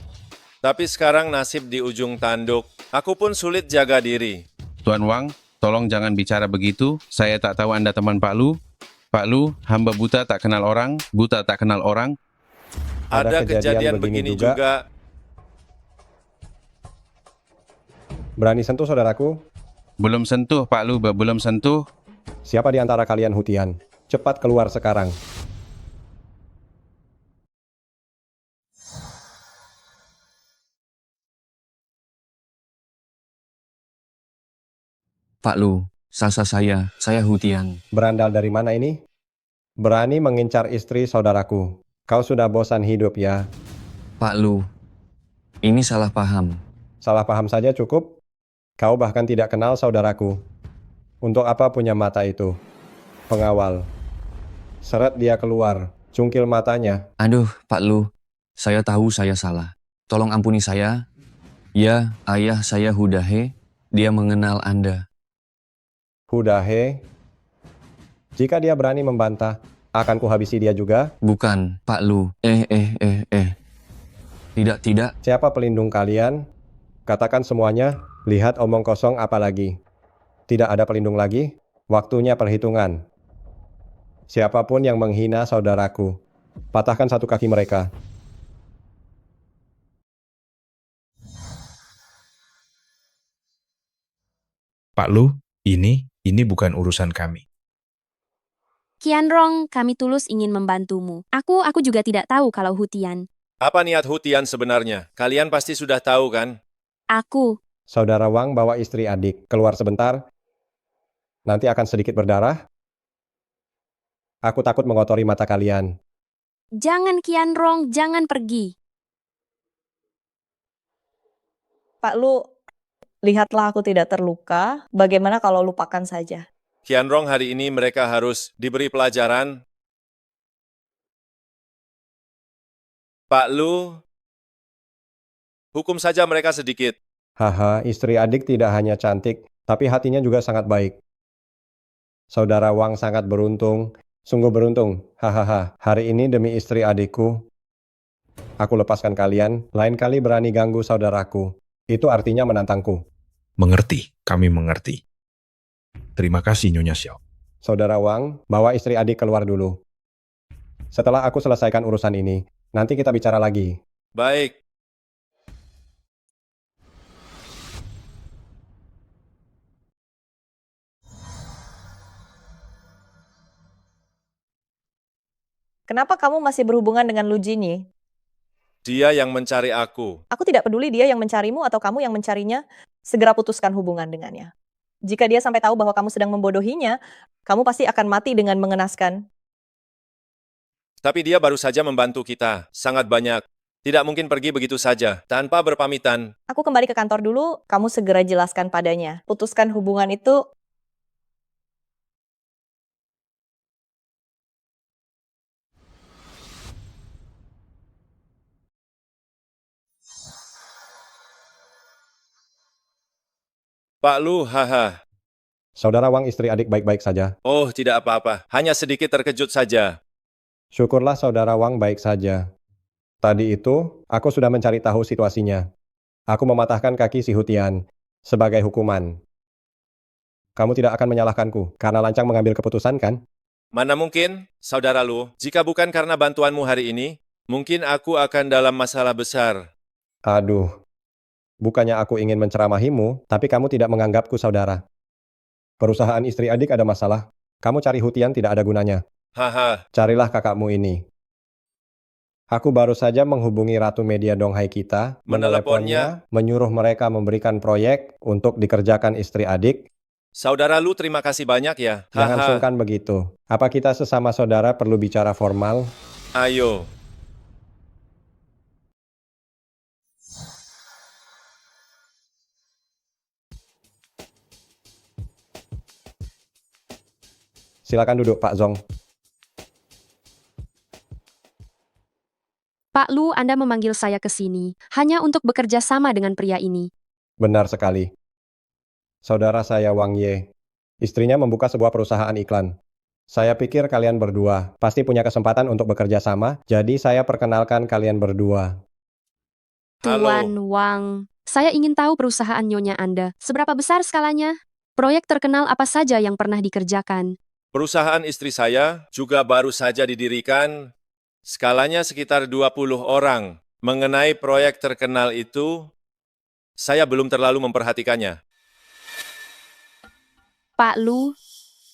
Tapi sekarang nasib di ujung tanduk. Aku pun sulit jaga diri. Tuan Wang, tolong jangan bicara begitu. Saya tak tahu Anda teman Pak Lu. Pak Lu, hamba buta tak kenal orang, buta tak kenal orang. Ada kejadian begini juga. Berani sentuh saudaraku? Belum sentuh, Pak Lu, belum sentuh. Siapa di antara kalian Hutian? Cepat keluar sekarang. Pak Lu, sasa saya Hutian. Berandal dari mana ini? Berani mengincar istri saudaraku. Kau sudah bosan hidup ya? Pak Lu, ini salah paham. Salah paham saja cukup? Kau bahkan tidak kenal saudaraku. Untuk apa punya mata itu? Pengawal. Seret dia keluar, cungkil matanya. Aduh, Pak Lu, saya tahu saya salah. Tolong ampuni saya. Ya, ayah saya Hudahe, dia mengenal Anda. Hudahe? Jika dia berani membantah, akan kuhabisi dia juga? Bukan, Pak Lu. Tidak. Siapa pelindung kalian? Katakan semuanya, lihat omong kosong apa lagi. Tidak ada pelindung lagi, waktunya perhitungan. Siapapun yang menghina saudaraku, patahkan satu kaki mereka. Pak Lu, ini bukan urusan kami. Qianrong, kami tulus ingin membantumu. Aku juga tidak tahu kalau Hutian. Apa niat Hu Tian sebenarnya? Kalian pasti sudah tahu kan? Aku. Saudara Wang bawa istri adik keluar sebentar. Nanti akan sedikit berdarah. Aku takut mengotori mata kalian. Jangan Qianrong, jangan pergi. Pak Lu, lihatlah aku tidak terluka. Bagaimana kalau lupakan saja? Qianrong, hari ini mereka harus diberi pelajaran. Pak Lu, hukum saja mereka sedikit. Haha, istri adik tidak hanya cantik, tapi hatinya juga sangat baik. Saudara Wang sangat beruntung, sungguh beruntung. Hahaha, hari ini demi istri adikku, aku lepaskan kalian, lain kali berani ganggu saudaraku. Itu artinya menantangku. Mengerti, kami mengerti. Terima kasih Nyonya Xiao. Saudara Wang, bawa istri adik keluar dulu. Setelah aku selesaikan urusan ini, nanti kita bicara lagi. Baik. Kenapa kamu masih berhubungan dengan Lu Jinyi? Dia yang mencari aku. Aku tidak peduli dia yang mencarimu atau kamu yang mencarinya. Segera putuskan hubungan dengannya. Jika dia sampai tahu bahwa kamu sedang membodohinya, kamu pasti akan mati dengan mengenaskan. Tapi dia baru saja membantu kita. Sangat banyak. Tidak mungkin pergi begitu saja, tanpa berpamitan. Aku kembali ke kantor dulu, kamu segera jelaskan padanya. Putuskan hubungan itu Pak Lu, haha. Saudara Wang istri adik baik-baik saja. Oh, tidak apa-apa. Hanya sedikit terkejut saja. Syukurlah saudara Wang baik saja. Tadi itu, aku sudah mencari tahu situasinya. Aku mematahkan kaki si Hutian sebagai hukuman. Kamu tidak akan menyalahkanku karena lancang mengambil keputusan, kan? Mana mungkin, Saudara Lu, jika bukan karena bantuanmu hari ini, mungkin aku akan dalam masalah besar. Aduh, bukannya aku ingin menceramahimu, tapi kamu tidak menganggapku saudara. Perusahaan istri adik ada masalah. Kamu cari Hutian tidak ada gunanya. Haha. Carilah kakakmu ini. Aku baru saja menghubungi Ratu Media Donghai kita, meneleponnya, menyuruh mereka memberikan proyek untuk dikerjakan istri adik. Saudara Lu, terima kasih banyak ya. Jangan Haha. sungkan begitu. Apa kita sesama saudara perlu bicara formal? Ayo. Silakan duduk, Pak Zong. Pak Lu, Anda memanggil saya ke sini hanya untuk bekerja sama dengan pria ini. Benar sekali. Saudara saya Wang Ye. Istrinya membuka sebuah perusahaan iklan. Saya pikir kalian berdua pasti punya kesempatan untuk bekerja sama, jadi saya perkenalkan kalian berdua. Tuan Wang, saya ingin tahu perusahaan nyonya Anda. Seberapa besar skalanya? Proyek terkenal apa saja yang pernah dikerjakan? Perusahaan istri saya juga baru saja didirikan. Skalanya sekitar 20 orang. Mengenai proyek terkenal itu, saya belum terlalu memperhatikannya. Pak Lu,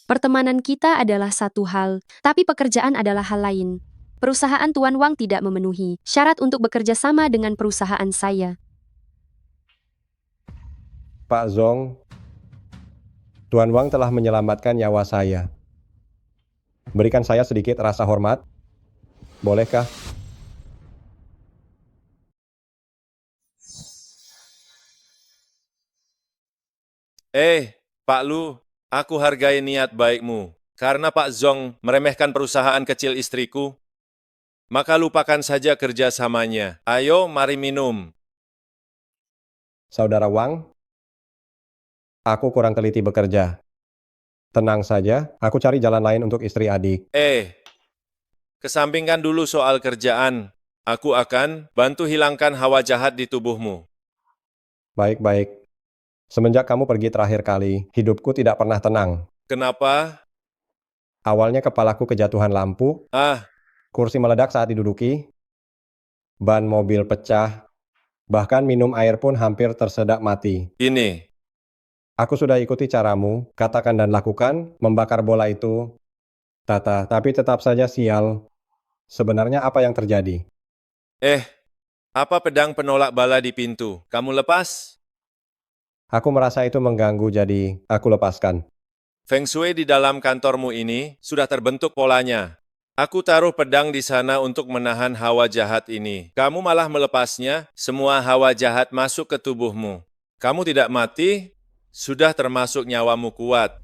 pertemanan kita adalah satu hal, tapi pekerjaan adalah hal lain. Perusahaan Tuan Wang tidak memenuhi syarat untuk bekerja sama dengan perusahaan saya. Pak Zong, Tuan Wang telah menyelamatkan nyawa saya. Berikan saya sedikit rasa hormat. Bolehkah? Pak Lu, aku hargai niat baikmu. Karena Pak Zong meremehkan perusahaan kecil istriku, maka lupakan saja kerjasamanya. Ayo, mari minum. Saudara Wang, aku kurang teliti bekerja. Tenang saja, aku cari jalan lain untuk istri adik. Kesampingkan dulu soal kerjaan. Aku akan bantu hilangkan hawa jahat di tubuhmu. Baik-baik. Semenjak kamu pergi terakhir kali, hidupku tidak pernah tenang. Kenapa? Awalnya kepalaku kejatuhan lampu, kursi meledak saat diduduki, ban mobil pecah, bahkan minum air pun hampir tersedak mati. Ini. Aku sudah ikuti caramu, katakan dan lakukan, membakar bola itu. Tata, tapi tetap saja sial. Sebenarnya apa yang terjadi? Apa pedang penolak bala di pintu? Kamu lepas? Aku merasa itu mengganggu, jadi aku lepaskan. Feng Shui di dalam kantormu ini sudah terbentuk polanya. Aku taruh pedang di sana untuk menahan hawa jahat ini. Kamu malah melepasnya, semua hawa jahat masuk ke tubuhmu. Kamu tidak mati, sudah termasuk nyawamu kuat.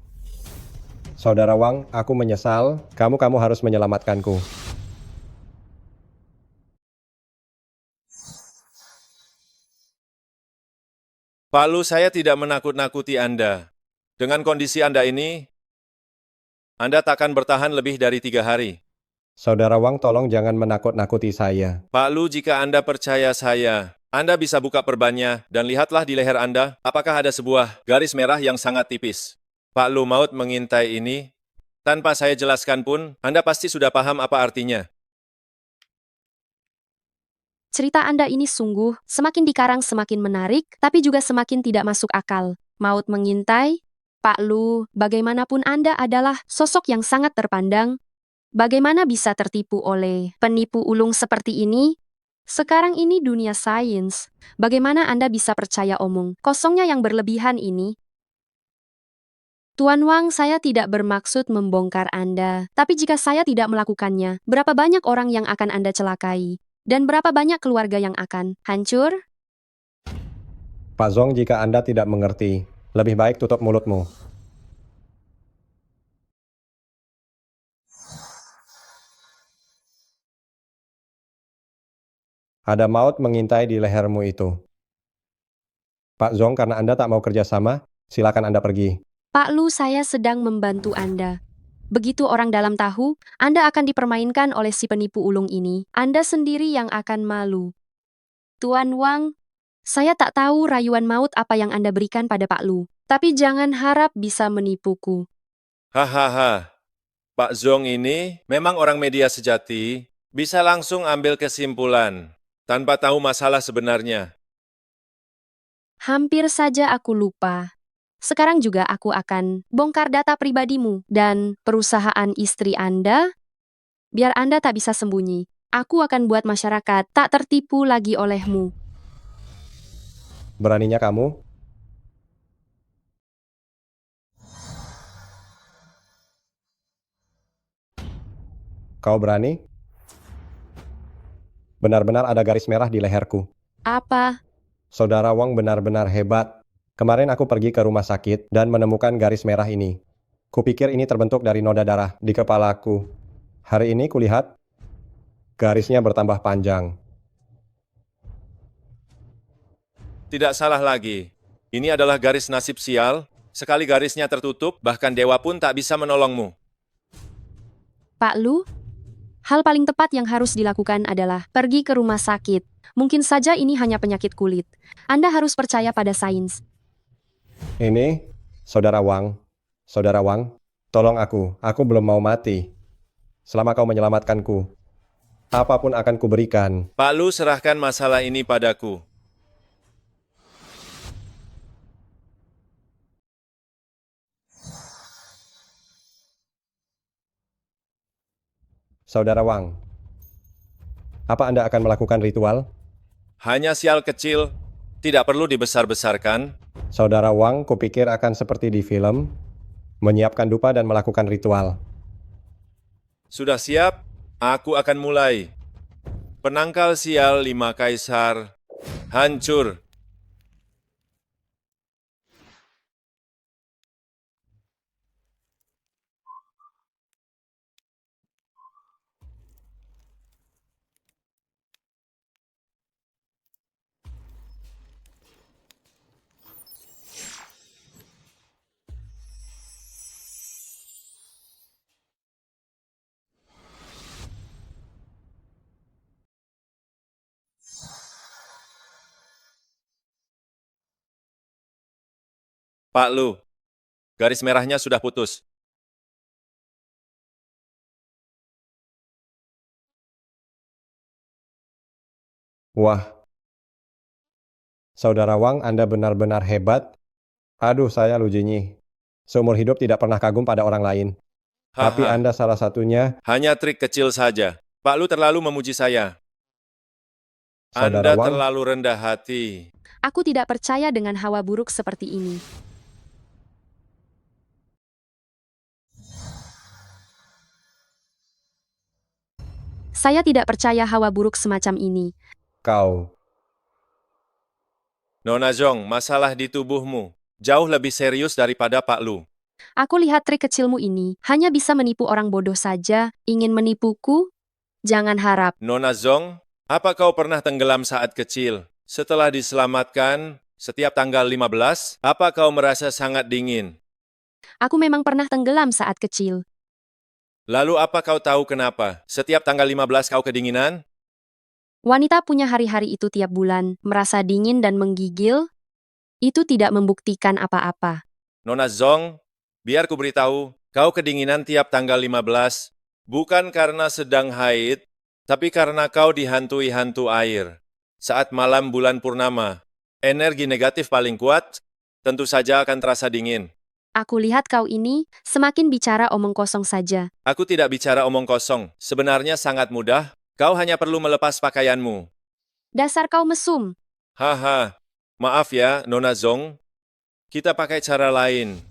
Saudara Wang, aku menyesal. Kamu harus menyelamatkanku. Pak Lu, saya tidak menakut-nakuti Anda. Dengan kondisi Anda ini, Anda takkan bertahan lebih dari 3 hari. Saudara Wang, tolong jangan menakut-nakuti saya. Pak Lu, jika Anda percaya saya, Anda bisa buka perbannya dan lihatlah di leher Anda, apakah ada sebuah garis merah yang sangat tipis. Pak Lu, maut mengintai ini, tanpa saya jelaskan pun, Anda pasti sudah paham apa artinya. Cerita Anda ini sungguh semakin dikarang semakin menarik, tapi juga semakin tidak masuk akal. Maut mengintai? Pak Lu, bagaimanapun Anda adalah sosok yang sangat terpandang. Bagaimana bisa tertipu oleh penipu ulung seperti ini? Sekarang ini dunia sains. Bagaimana Anda bisa percaya omong kosongnya yang berlebihan ini? Tuan Wang, saya tidak bermaksud membongkar Anda. Tapi jika saya tidak melakukannya, berapa banyak orang yang akan Anda celakai? Dan berapa banyak keluarga yang akan hancur? Pak Zong, jika Anda tidak mengerti, lebih baik tutup mulutmu. Ada maut mengintai di lehermu itu. Pak Zong, karena Anda tak mau kerjasama, Silakan Anda pergi. Pak Lu, saya sedang membantu Anda. Begitu orang dalam tahu, Anda akan dipermainkan oleh si penipu ulung ini. Anda sendiri yang akan malu. Tuan Wang, saya tak tahu rayuan maut apa yang Anda berikan pada Pak Lu. Tapi jangan harap bisa menipuku. Hahaha, Pak Zong ini memang orang media sejati, bisa langsung ambil kesimpulan tanpa tahu masalah sebenarnya. Hampir saja aku lupa. Sekarang juga aku akan bongkar data pribadimu dan perusahaan istri Anda, biar Anda tak bisa sembunyi. Aku akan buat masyarakat tak tertipu lagi olehmu. Beraninya kamu? Kau berani? Benar-benar ada garis merah di leherku. Apa? Saudara Wang benar-benar hebat. Kemarin aku pergi ke rumah sakit dan menemukan garis merah ini. Kupikir ini terbentuk dari noda darah di kepalaku. Hari ini kulihat garisnya bertambah panjang. Tidak salah lagi. Ini adalah garis nasib sial. Sekali garisnya tertutup, bahkan dewa pun tak bisa menolongmu. Pak Lu, hal paling tepat yang harus dilakukan adalah pergi ke rumah sakit. Mungkin saja ini hanya penyakit kulit. Anda harus percaya pada sains. Ini, Saudara Wang. Saudara Wang, tolong aku. Aku belum mau mati. Selama kau menyelamatkanku, apapun akan kuberikan. Pak Lu, serahkan masalah ini padaku. Saudara Wang, apa Anda akan melakukan ritual? Hanya sial kecil, tidak perlu dibesar-besarkan. Saudara Wang, kupikir akan seperti di film, menyiapkan dupa dan melakukan ritual. Sudah siap? Aku akan mulai. Penangkal sial 5 kaisar, hancur. Pak Lu, garis merahnya sudah putus. Wah, Saudara Wang, Anda benar-benar hebat. Aduh, saya Lu Jinyi. Seumur hidup tidak pernah kagum pada orang lain. Tapi Haha. Anda salah satunya. Hanya trik kecil saja. Pak Lu terlalu memuji saya. Saudara Anda Wang. terlalu rendah hati. Aku tidak percaya dengan hawa buruk seperti ini. Saya tidak percaya hawa buruk semacam ini. Kau. Nona Zong, masalah di tubuhmu jauh lebih serius daripada Pak Lu. Aku lihat trik kecilmu ini hanya bisa menipu orang bodoh saja. Ingin menipuku? Jangan harap. Nona Zong, apa kau pernah tenggelam saat kecil? Setelah diselamatkan, setiap tanggal 15, apa kau merasa sangat dingin? Aku memang pernah tenggelam saat kecil. Lalu apa kau tahu kenapa? Setiap tanggal 15 kau kedinginan? Wanita punya hari-hari itu tiap bulan, merasa dingin dan menggigil. Itu tidak membuktikan apa-apa. Nona Zong, biar ku beritahu, kau kedinginan tiap tanggal 15, bukan karena sedang haid, tapi karena kau dihantui hantu air. Saat malam bulan purnama, energi negatif paling kuat, tentu saja akan terasa dingin. Aku lihat kau ini semakin bicara omong kosong saja. Aku tidak bicara omong kosong, sebenarnya sangat mudah, kau hanya perlu melepas pakaianmu. Dasar kau mesum. Haha, maaf ya, Nona Zong, kita pakai cara lain.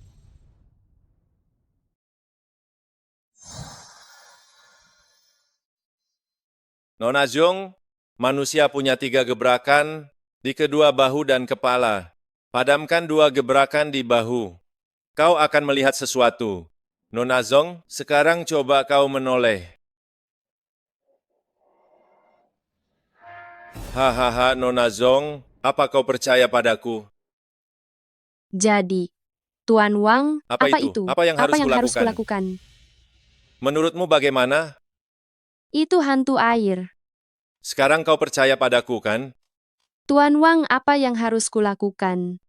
Nona Zong, manusia punya 3 gebrakan di kedua bahu dan kepala. Padamkan 2 gebrakan di bahu. Kau akan melihat sesuatu. Nona Zong, sekarang coba kau menoleh. Hahaha, Nona Zong, apa kau percaya padaku? Jadi, Tuan Wang, Apa itu? Apa yang harus harus kulakukan? kulakukan? Menurutmu bagaimana? Itu hantu air. Sekarang kau percaya padaku, kan? Tuan Wang, apa yang harus kulakukan?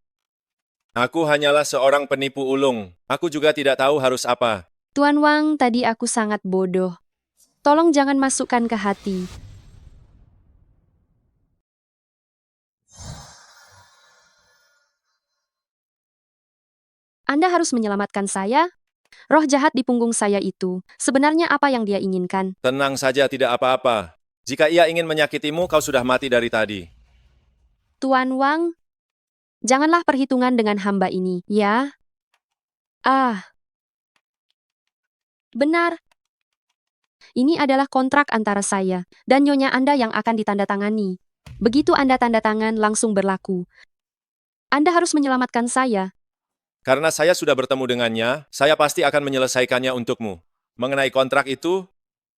Aku hanyalah seorang penipu ulung. Aku juga tidak tahu harus apa. Tuan Wang, tadi aku sangat bodoh. Tolong jangan masukkan ke hati. Anda harus menyelamatkan saya. Roh jahat di punggung saya itu, sebenarnya apa yang dia inginkan? Tenang saja, tidak apa-apa. Jika ia ingin menyakitimu, kau sudah mati dari tadi. Tuan Wang, janganlah perhitungan dengan hamba ini, ya? Benar. Ini adalah kontrak antara saya dan nyonya Anda yang akan ditandatangani. Begitu Anda tanda tangan, langsung berlaku. Anda harus menyelamatkan saya. Karena saya sudah bertemu dengannya, saya pasti akan menyelesaikannya untukmu. Mengenai kontrak itu,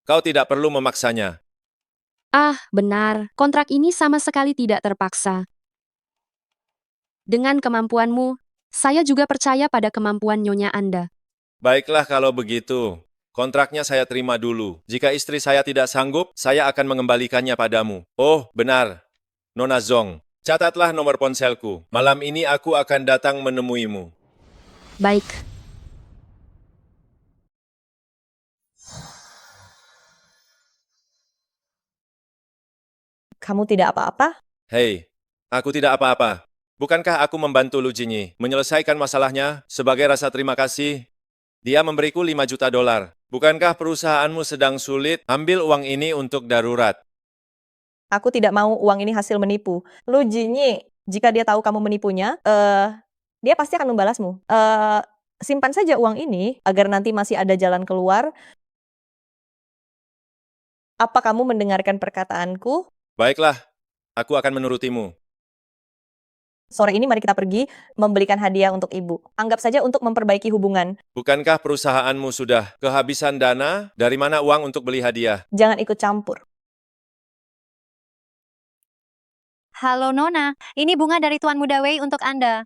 kau tidak perlu memaksanya. Benar. Kontrak ini sama sekali tidak terpaksa. Dengan kemampuanmu, saya juga percaya pada kemampuan nyonya Anda. Baiklah kalau begitu. Kontraknya saya terima dulu. Jika istri saya tidak sanggup, saya akan mengembalikannya padamu. Oh, benar. Nona Zong, catatlah nomor ponselku. Malam ini aku akan datang menemuimu. Baik. Kamu tidak apa-apa? Hei, aku tidak apa-apa. Bukankah aku membantu Lu Jinyi menyelesaikan masalahnya sebagai rasa terima kasih? Dia memberiku 5 juta dolar. Bukankah perusahaanmu sedang sulit? Ambil uang ini untuk darurat. Aku tidak mau uang ini hasil menipu. Lu Jinyi, jika dia tahu kamu menipunya, dia pasti akan membalasmu. Simpan saja uang ini agar nanti masih ada jalan keluar. Apa kamu mendengarkan perkataanku? Baiklah, aku akan menurutimu. Sore ini mari kita pergi membelikan hadiah untuk ibu. Anggap saja untuk memperbaiki hubungan. Bukankah perusahaanmu sudah kehabisan dana? Dari mana uang untuk beli hadiah? Jangan ikut campur. Halo Nona, ini bunga dari Tuan Muda Wei untuk Anda.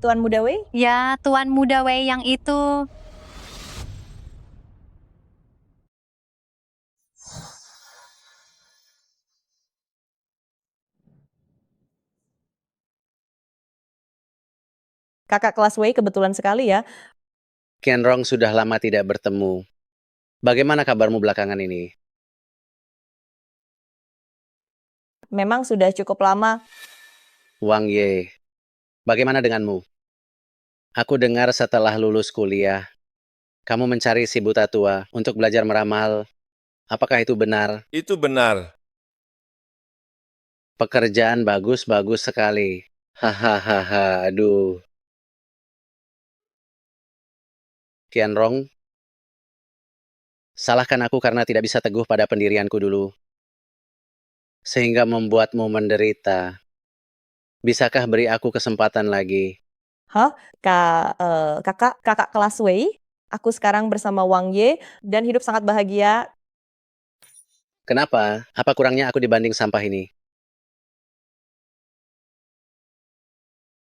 Tuan Muda Wei? Ya, Tuan Muda Wei yang itu. Kakak kelas Wei kebetulan sekali ya. Qianrong sudah lama tidak bertemu. Bagaimana kabarmu belakangan ini? Memang sudah cukup lama. Wang Ye, bagaimana denganmu? Aku dengar setelah lulus kuliah, kamu mencari si buta tua untuk belajar meramal. Apakah itu benar? Itu benar. Pekerjaan bagus-bagus sekali. Hahaha, aduh. Qianrong, salahkan aku karena tidak bisa teguh pada pendirianku dulu, sehingga membuatmu menderita. Bisakah beri aku kesempatan lagi? Kakak kelas Wei, aku sekarang bersama Wang Ye dan hidup sangat bahagia. Kenapa? Apa kurangnya aku dibanding sampah ini?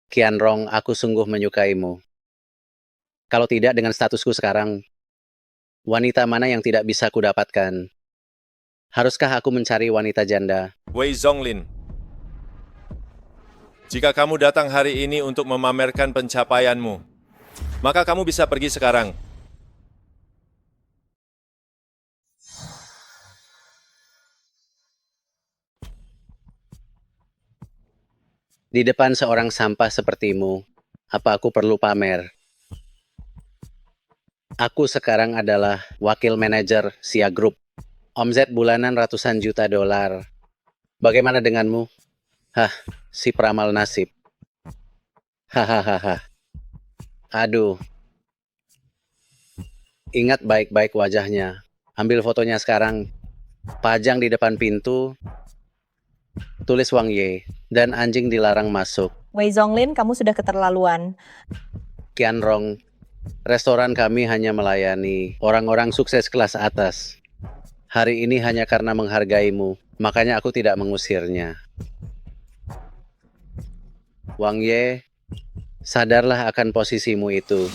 Qianrong, aku sungguh menyukaimu. Kalau tidak dengan statusku sekarang, wanita mana yang tidak bisa kudapatkan? Haruskah aku mencari wanita janda? Wei Zonglin, jika kamu datang hari ini untuk memamerkan pencapaianmu, maka kamu bisa pergi sekarang. Di depan seorang sampah sepertimu, apa aku perlu pamer? Aku sekarang adalah wakil manajer Sia Group. Omzet bulanan ratusan juta dolar. Bagaimana denganmu? Si peramal nasib. Hahaha. Aduh. Ingat baik-baik wajahnya. Ambil fotonya sekarang. Pajang di depan pintu. Tulis Wang Ye. Dan anjing dilarang masuk. Wei Zonglin, kamu sudah keterlaluan. Qianrong, restoran kami hanya melayani orang-orang sukses kelas atas. Hari ini hanya karena menghargaimu, makanya aku tidak mengusirnya. Wang Ye, Sadarlah akan posisimu itu.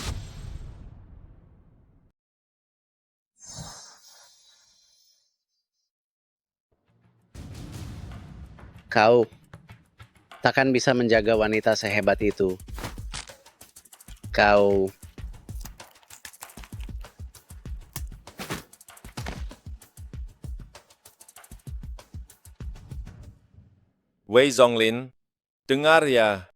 Kau takkan bisa menjaga wanita sehebat itu. Kau Wei Zonglin, dengar ya.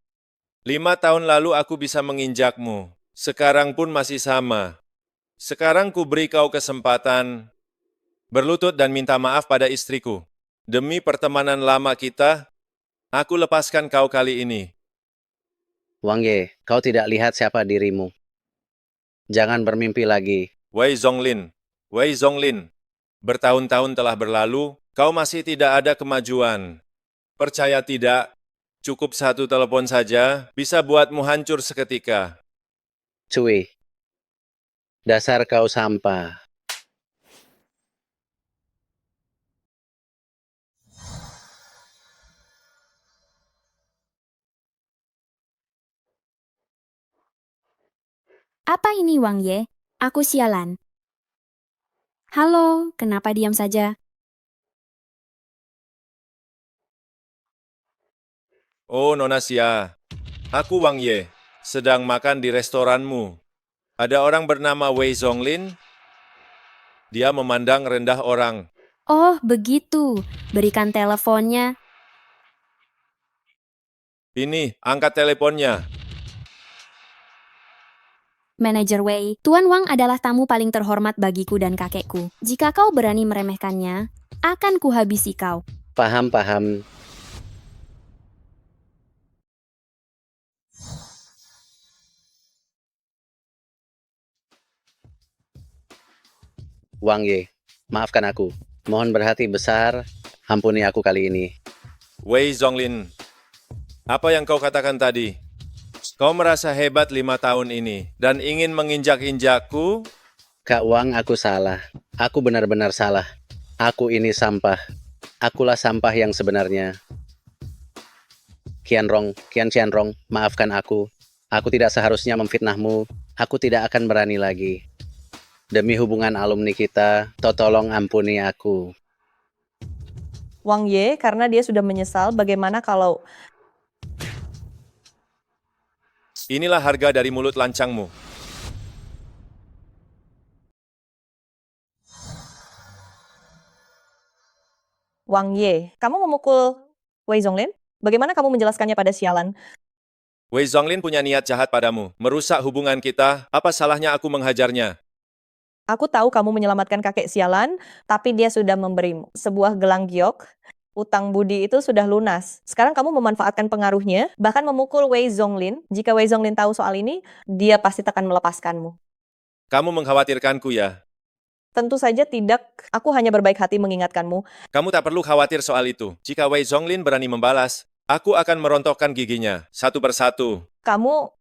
5 tahun lalu aku bisa menginjakmu. Sekarang pun masih sama. Sekarang ku beri kau kesempatan berlutut dan minta maaf pada istriku. Demi pertemanan lama kita, aku lepaskan kau kali ini. Wang Ye, kau tidak lihat siapa dirimu. Jangan bermimpi lagi. Wei Zonglin, bertahun-tahun telah berlalu, kau masih tidak ada kemajuan. Percaya tidak, cukup satu telepon saja bisa buatmu hancur seketika. Cui, dasar kau sampah. Apa ini Wang Ye? Aku sialan. Halo, kenapa diam saja? Oh Nona Xia, aku Wang Ye, sedang makan di restoranmu. Ada orang bernama Wei Zonglin, dia memandang rendah orang. Oh, begitu. Berikan teleponnya. Ini, angkat teleponnya. Manajer Wei, Tuan Wang adalah tamu paling terhormat bagiku dan kakekku. Jika kau berani meremehkannya, akan kuhabisi kau. Paham. Wang Ye, maafkan aku. Mohon berhati besar, ampuni aku kali ini. Wei Zonglin, apa yang kau katakan tadi? Kau merasa hebat 5 tahun ini dan ingin menginjak-injakku? Kak Wang, aku salah. Aku benar-benar salah. Aku ini sampah. Akulah sampah yang sebenarnya. Kian Qianrong, maafkan aku. Aku tidak seharusnya memfitnahmu. Aku tidak akan berani lagi. Demi hubungan alumni kita, tolong ampuni aku. Wang Ye, karena dia sudah menyesal, bagaimana kalau Inilah harga dari mulut lancangmu. Wang Ye, kamu memukul Wei Zonglin? Bagaimana kamu menjelaskannya pada sialan? Wei Zonglin punya niat jahat padamu, merusak hubungan kita. Apa salahnya aku menghajarnya? Aku tahu kamu menyelamatkan kakek sialan, tapi dia sudah memberimu sebuah gelang giok. Utang budi itu sudah lunas. Sekarang kamu memanfaatkan pengaruhnya, bahkan memukul Wei Zonglin. Jika Wei Zonglin tahu soal ini, dia pasti akan melepaskanmu. Kamu mengkhawatirkanku ya? Tentu saja tidak. Aku hanya berbaik hati mengingatkanmu. Kamu tak perlu khawatir soal itu. Jika Wei Zonglin berani membalas, aku akan merontokkan giginya, satu persatu. Kamu,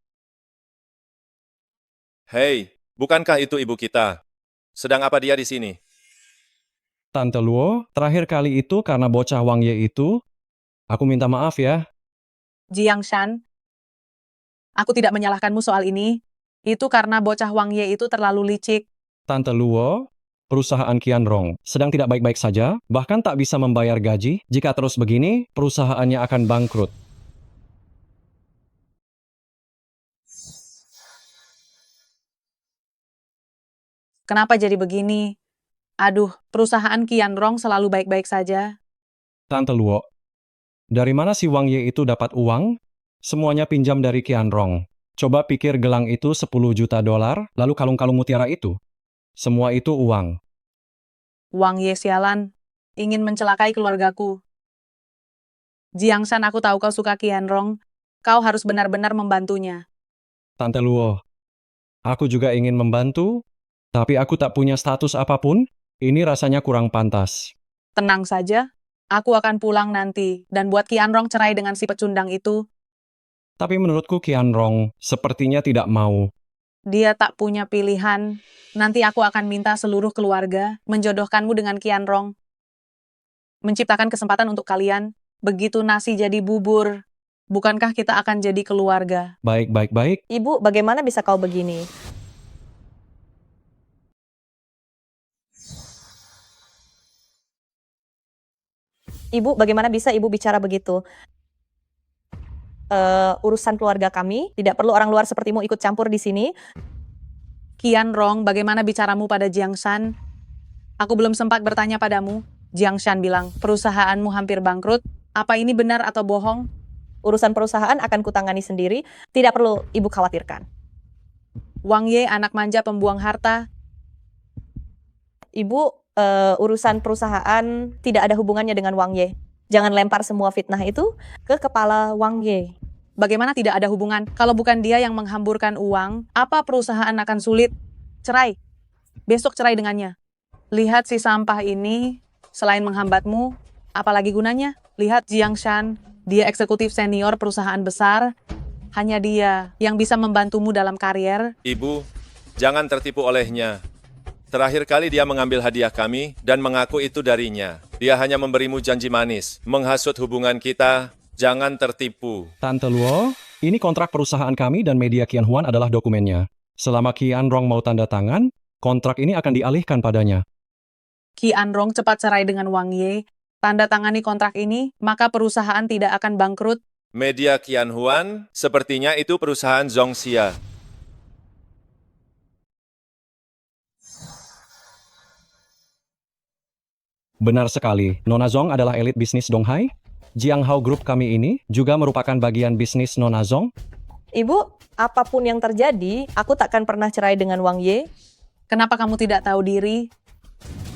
Hei, bukankah itu ibu kita? Sedang apa dia di sini? Tante Luo, terakhir kali itu karena bocah Wang Ye itu, aku minta maaf ya. Jiang Shan, aku tidak menyalahkanmu soal ini. Itu karena bocah Wang Ye itu terlalu licik. Tante Luo, perusahaan Qianrong sedang tidak baik-baik saja, bahkan tak bisa membayar gaji. Jika terus begini, perusahaannya akan bangkrut. Kenapa jadi begini? Aduh, perusahaan Qianrong selalu baik-baik saja. Tante Luo, dari mana si Wang Ye itu dapat uang? Semuanya pinjam dari Qianrong. Coba pikir gelang itu 10 juta dolar, lalu kalung-kalung mutiara itu. Semua itu uang. Wang Ye sialan, ingin mencelakai keluargaku. Jiang Shan, aku tahu kau suka Qianrong. Kau harus benar-benar membantunya. Tante Luo, aku juga ingin membantu, tapi aku tak punya status apapun. Ini rasanya kurang pantas. Tenang saja, aku akan pulang nanti dan buat Qianrong cerai dengan si pecundang itu. Tapi menurutku Qianrong sepertinya tidak mau. Dia tak punya pilihan. Nanti aku akan minta seluruh keluarga menjodohkanmu dengan Qianrong. Menciptakan kesempatan untuk kalian. Begitu nasi jadi bubur. Bukankah kita akan jadi keluarga? Baik, baik, baik. Ibu, bagaimana bisa kau begini? Ibu, bagaimana bisa ibu bicara begitu? Urusan keluarga kami, tidak perlu orang luar sepertimu ikut campur di sini. Qian Rong, bagaimana bicaramu pada Jiang Shan? Aku belum sempat bertanya padamu. Jiang Shan bilang, perusahaanmu hampir bangkrut. Apa ini benar atau bohong? Urusan perusahaan akan kutangani sendiri, tidak perlu ibu khawatirkan. Wang Ye, anak manja pembuang harta. Ibu, urusan perusahaan tidak ada hubungannya dengan Wang Ye. Jangan lempar semua fitnah itu ke kepala Wang Ye. Bagaimana tidak ada hubungan? Kalau bukan dia yang menghamburkan uang, apa perusahaan akan sulit? Cerai. Besok cerai dengannya. Lihat si sampah ini, selain menghambatmu, apalagi gunanya? Lihat Jiang Shan, dia eksekutif senior perusahaan besar. Hanya dia yang bisa membantumu dalam karier. Ibu, jangan tertipu olehnya. Terakhir kali dia mengambil hadiah kami dan mengaku itu darinya. Dia hanya memberimu janji manis, menghasut hubungan kita. Jangan tertipu. Tante Luo, ini kontrak perusahaan kami dan media Qianhuan adalah dokumennya. Selama Qian Rong mau tanda tangan, kontrak ini akan dialihkan padanya. Qian Rong cepat cerai dengan Wang Ye. Tanda tangani kontrak ini, maka perusahaan tidak akan bangkrut. Media Qianhuan, sepertinya itu perusahaan Zhongxia. Benar sekali, Nona Zong adalah elit bisnis Donghai. Jiang Hao Group kami ini juga merupakan bagian bisnis Nona Zong. Ibu, apapun yang terjadi, aku takkan pernah cerai dengan Wang Ye. Kenapa kamu tidak tahu diri?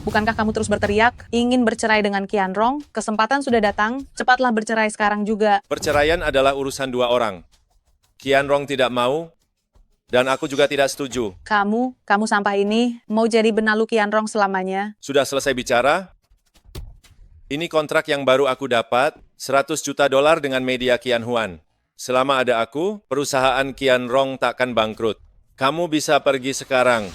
Bukankah kamu terus berteriak, ingin bercerai dengan Qian Rong? Kesempatan sudah datang, cepatlah bercerai sekarang juga. Perceraian adalah urusan dua orang. Qian Rong tidak mau, dan aku juga tidak setuju. Kamu sampah ini, mau jadi benalu Qian Rong selamanya. Sudah selesai bicara? Ini kontrak yang baru aku dapat, $100 juta dengan media Qianhuan. Selama ada aku, perusahaan Qian Rong takkan bangkrut. Kamu bisa pergi sekarang.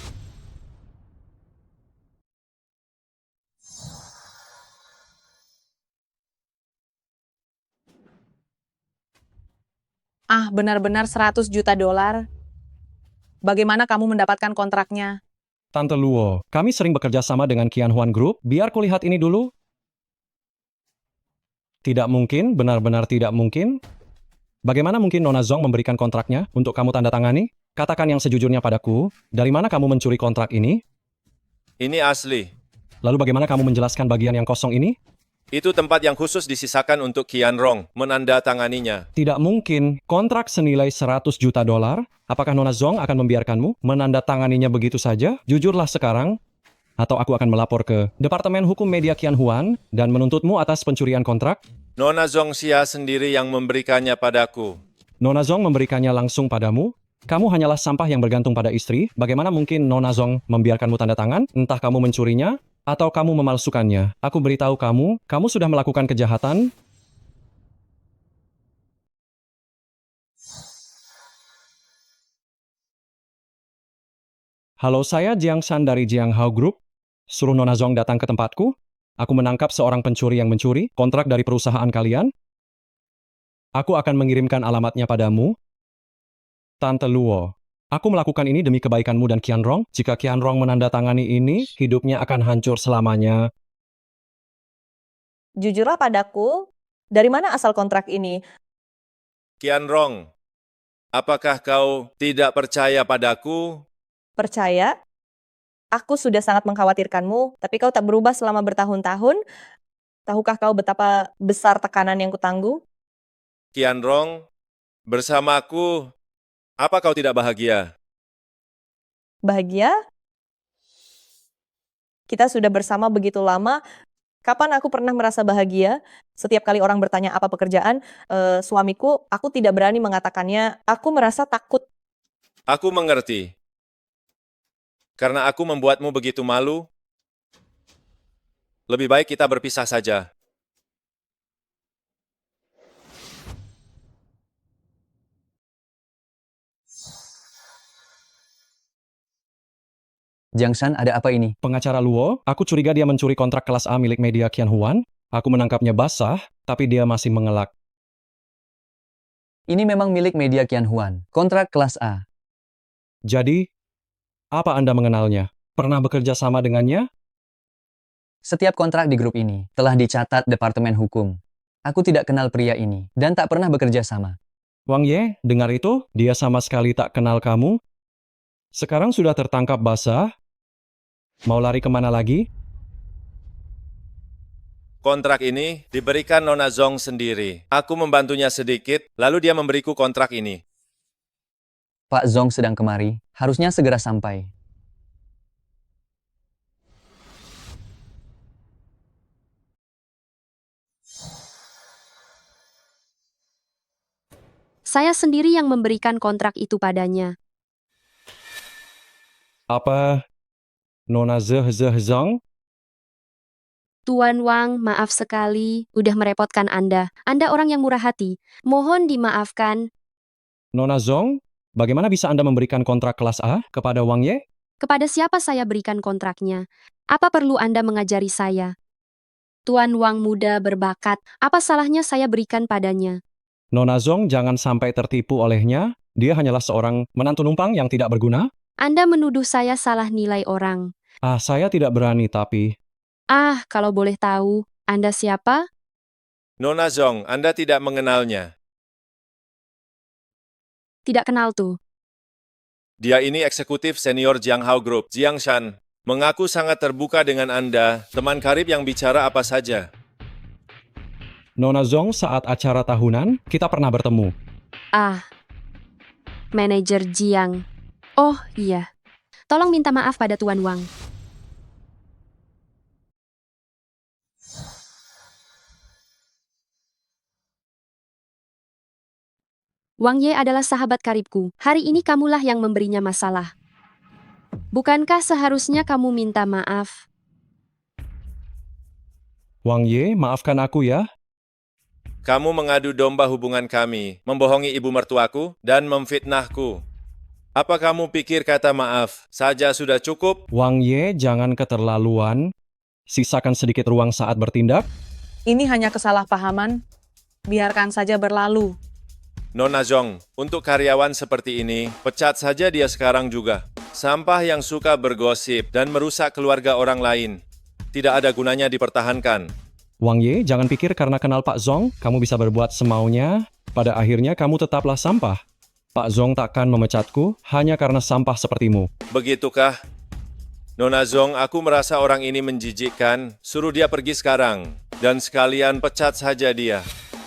Benar-benar $100 juta. Bagaimana kamu mendapatkan kontraknya? Tante Luo, kami sering bekerja sama dengan Qianhuan Group. Biar kulihat ini dulu. Tidak mungkin, benar-benar tidak mungkin. Bagaimana mungkin Nona Zong memberikan kontraknya untuk kamu tanda tangani? Katakan yang sejujurnya padaku, dari mana kamu mencuri kontrak ini? Ini asli. Lalu bagaimana kamu menjelaskan bagian yang kosong ini? Itu tempat yang khusus disisakan untuk Qian Rong menandatanganinya. Tidak mungkin. Kontrak senilai $100 juta. Apakah Nona Zong akan membiarkanmu menandatanganinya begitu saja? Jujurlah sekarang. Atau aku akan melapor ke Departemen Hukum Media Qianhuan dan menuntutmu atas pencurian kontrak? Nona Zhongxia sendiri yang memberikannya padaku. Nona Zong memberikannya langsung padamu? Kamu hanyalah sampah yang bergantung pada istri. Bagaimana mungkin Nona Zong membiarkanmu tanda tangan? Entah kamu mencurinya, atau kamu memalsukannya. Aku beritahu kamu sudah melakukan kejahatan. Halo, saya Jiang Shan dari Jiang Hao Group. Suruh Nona Zong datang ke tempatku. Aku menangkap seorang pencuri yang mencuri kontrak dari perusahaan kalian. Aku akan mengirimkan alamatnya padamu. Tante Luo, aku melakukan ini demi kebaikanmu dan Qian Rong. Jika Qian Rong menandatangani ini, hidupnya akan hancur selamanya. Jujurlah padaku, dari mana asal kontrak ini? Qian Rong, apakah kau tidak percaya padaku? Percaya? Aku sudah sangat mengkhawatirkanmu, tapi kau tak berubah selama bertahun-tahun. Tahukah kau betapa besar tekanan yang kutangguh? Qian Rong, bersamaku, apa kau tidak bahagia? Bahagia? Kita sudah bersama begitu lama. Kapan aku pernah merasa bahagia? Setiap kali orang bertanya apa pekerjaan, suamiku, aku tidak berani mengatakannya. Aku merasa takut. Aku mengerti. Karena aku membuatmu begitu malu, lebih baik kita berpisah saja. Jiang Shan, ada apa ini? Pengacara Luo, aku curiga dia mencuri kontrak kelas A milik media Qianhuan. Aku menangkapnya basah, tapi dia masih mengelak. Ini memang milik media Qianhuan. Kontrak kelas A. Jadi, apa Anda mengenalnya? Pernah bekerja sama dengannya? Setiap kontrak di grup ini telah dicatat Departemen Hukum. Aku tidak kenal pria ini dan tak pernah bekerja sama. Wang Ye, dengar itu? Dia sama sekali tak kenal kamu. Sekarang sudah tertangkap basah. Mau lari kemana lagi? Kontrak ini diberikan Nona Zong sendiri. Aku membantunya sedikit, lalu dia memberiku kontrak ini. Pak Zong sedang kemari, harusnya segera sampai. Saya sendiri yang memberikan kontrak itu padanya. Apa Nona Zong? Tuan Wang, maaf sekali, udah merepotkan Anda. Anda orang yang murah hati. Mohon dimaafkan. Nona Zong, bagaimana bisa Anda memberikan kontrak kelas A kepada Wang Ye? Kepada siapa saya berikan kontraknya? Apa perlu Anda mengajari saya? Tuan Wang muda berbakat, apa salahnya saya berikan padanya? Nona Zong jangan sampai tertipu olehnya. Dia hanyalah seorang menantu numpang yang tidak berguna. Anda menuduh saya salah nilai orang. Saya tidak berani tapi... Kalau boleh tahu, Anda siapa? Nona Zong, Anda tidak mengenalnya. Tidak kenal tuh. Dia ini eksekutif senior Jianghao Group, Jiang Shan. Mengaku sangat terbuka dengan Anda, teman karib yang bicara apa saja. Nona Zong, saat acara tahunan, kita pernah bertemu. Manajer Jiang. Oh iya. Tolong minta maaf pada Tuan Wang. Wang Ye adalah sahabat karibku. Hari ini kamulah yang memberinya masalah. Bukankah seharusnya kamu minta maaf? Wang Ye, maafkan aku ya. Kamu mengadu domba hubungan kami, membohongi ibu mertuaku, dan memfitnahku. Apa kamu pikir kata maaf saja sudah cukup? Wang Ye, jangan keterlaluan. Sisakan sedikit ruang saat bertindak. Ini hanya kesalahpahaman. Biarkan saja berlalu. Nona Zong, untuk karyawan seperti ini, pecat saja dia sekarang juga. Sampah yang suka bergosip dan merusak keluarga orang lain. Tidak ada gunanya dipertahankan. Wang Ye, jangan pikir karena kenal Pak Zong, kamu bisa berbuat semaunya. Pada akhirnya kamu tetaplah sampah. Pak Zong takkan memecatku hanya karena sampah sepertimu. Begitukah? Nona Zong, aku merasa orang ini menjijikkan. Suruh dia pergi sekarang. Dan sekalian pecat saja dia.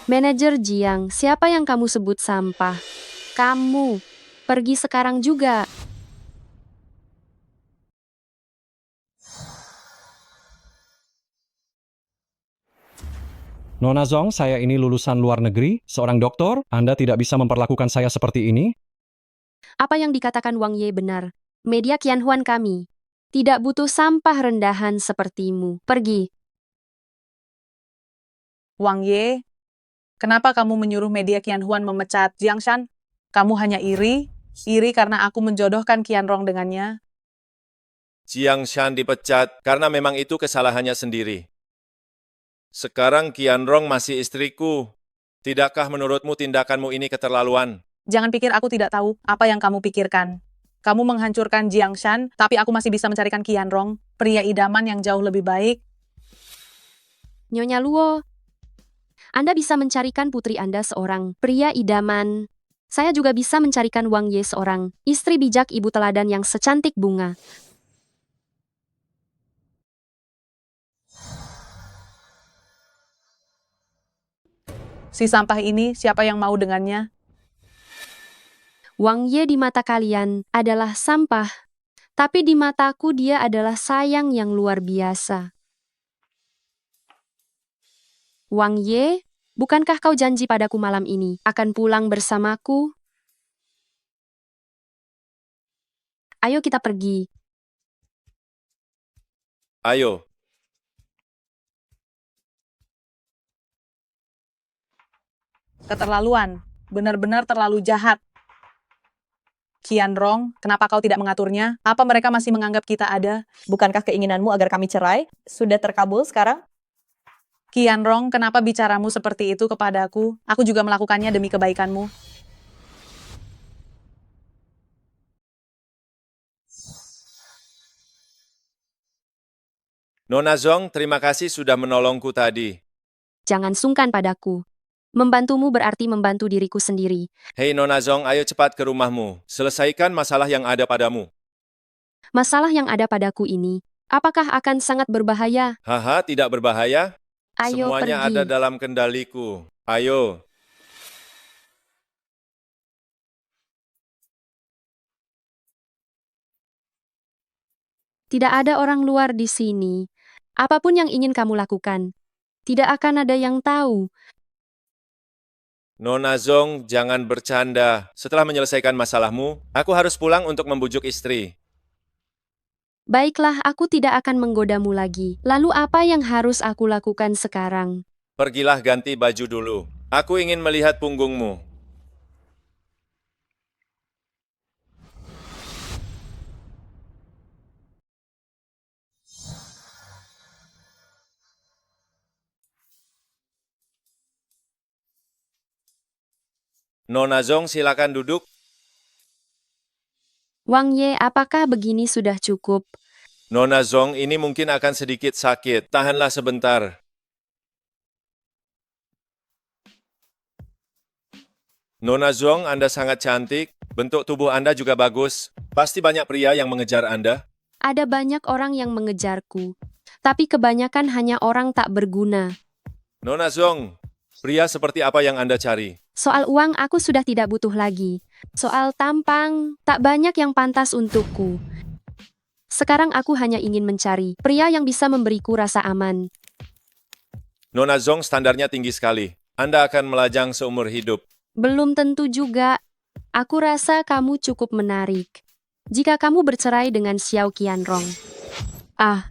Manajer Jiang, siapa yang kamu sebut sampah? Kamu. Pergi sekarang juga. Nona Zong, saya ini lulusan luar negeri, seorang doktor. Anda tidak bisa memperlakukan saya seperti ini. Apa yang dikatakan Wang Ye benar. Media Qianhuan kami tidak butuh sampah rendahan sepertimu. Pergi. Wang Ye, kenapa kamu menyuruh media Qianhuan memecat Jiang Shan? Kamu hanya iri karena aku menjodohkan Qianrong dengannya. Jiang Shan dipecat karena memang itu kesalahannya sendiri. Sekarang Qianrong masih istriku. Tidakkah menurutmu tindakanmu ini keterlaluan? Jangan pikir aku tidak tahu apa yang kamu pikirkan. Kamu menghancurkan Jiang Shan, tapi aku masih bisa mencarikan Qianrong, pria idaman yang jauh lebih baik. Nyonya Luo, Anda bisa mencarikan putri Anda seorang pria idaman. Saya juga bisa mencarikan Wang Ye seorang istri bijak ibu teladan yang secantik bunga. Si sampah ini, siapa yang mau dengannya? Wang Ye di mata kalian adalah sampah, tapi di mataku dia adalah sayang yang luar biasa. Wang Ye, bukankah kau janji padaku malam ini akan pulang bersamaku? Ayo kita pergi. Ayo. Keterlaluan, benar-benar terlalu jahat. Qianrong, kenapa kau tidak mengaturnya? Apa mereka masih menganggap kita ada? Bukankah keinginanmu agar kami cerai sudah terkabul sekarang? Qianrong, kenapa bicaramu seperti itu kepadaku? Aku juga melakukannya demi kebaikanmu. Nona Zong, terima kasih sudah menolongku tadi. Jangan sungkan padaku. Membantumu berarti membantu diriku sendiri. Hei Nona Zong, ayo cepat ke rumahmu. Selesaikan masalah yang ada padamu. Masalah yang ada padaku ini, apakah akan sangat berbahaya? Haha, tidak berbahaya. Ayo Semuanya pergi. ada dalam kendaliku. Ayo. Tidak ada orang luar di sini. Apapun yang ingin kamu lakukan, tidak akan ada yang tahu. Nona Zong, jangan bercanda. Setelah menyelesaikan masalahmu, aku harus pulang untuk membujuk istri. Baiklah, aku tidak akan menggodamu lagi. Lalu apa yang harus aku lakukan sekarang? Pergilah ganti baju dulu. Aku ingin melihat punggungmu. Nona Zong, silakan duduk. Wang Ye, apakah begini sudah cukup? Nona Zong, ini mungkin akan sedikit sakit. Tahanlah sebentar. Nona Zong, Anda sangat cantik. Bentuk tubuh Anda juga bagus. Pasti banyak pria yang mengejar Anda. Ada banyak orang yang mengejarku, tapi kebanyakan hanya orang tak berguna. Nona Zong, pria seperti apa yang Anda cari? Soal uang aku sudah tidak butuh lagi. Soal tampang, tak banyak yang pantas untukku. Sekarang aku hanya ingin mencari pria yang bisa memberiku rasa aman. Nona Zong, standarnya tinggi sekali. Anda akan melajang seumur hidup. Belum tentu juga. Aku rasa kamu cukup menarik. Jika kamu bercerai dengan Xiao Qianrong. Ah,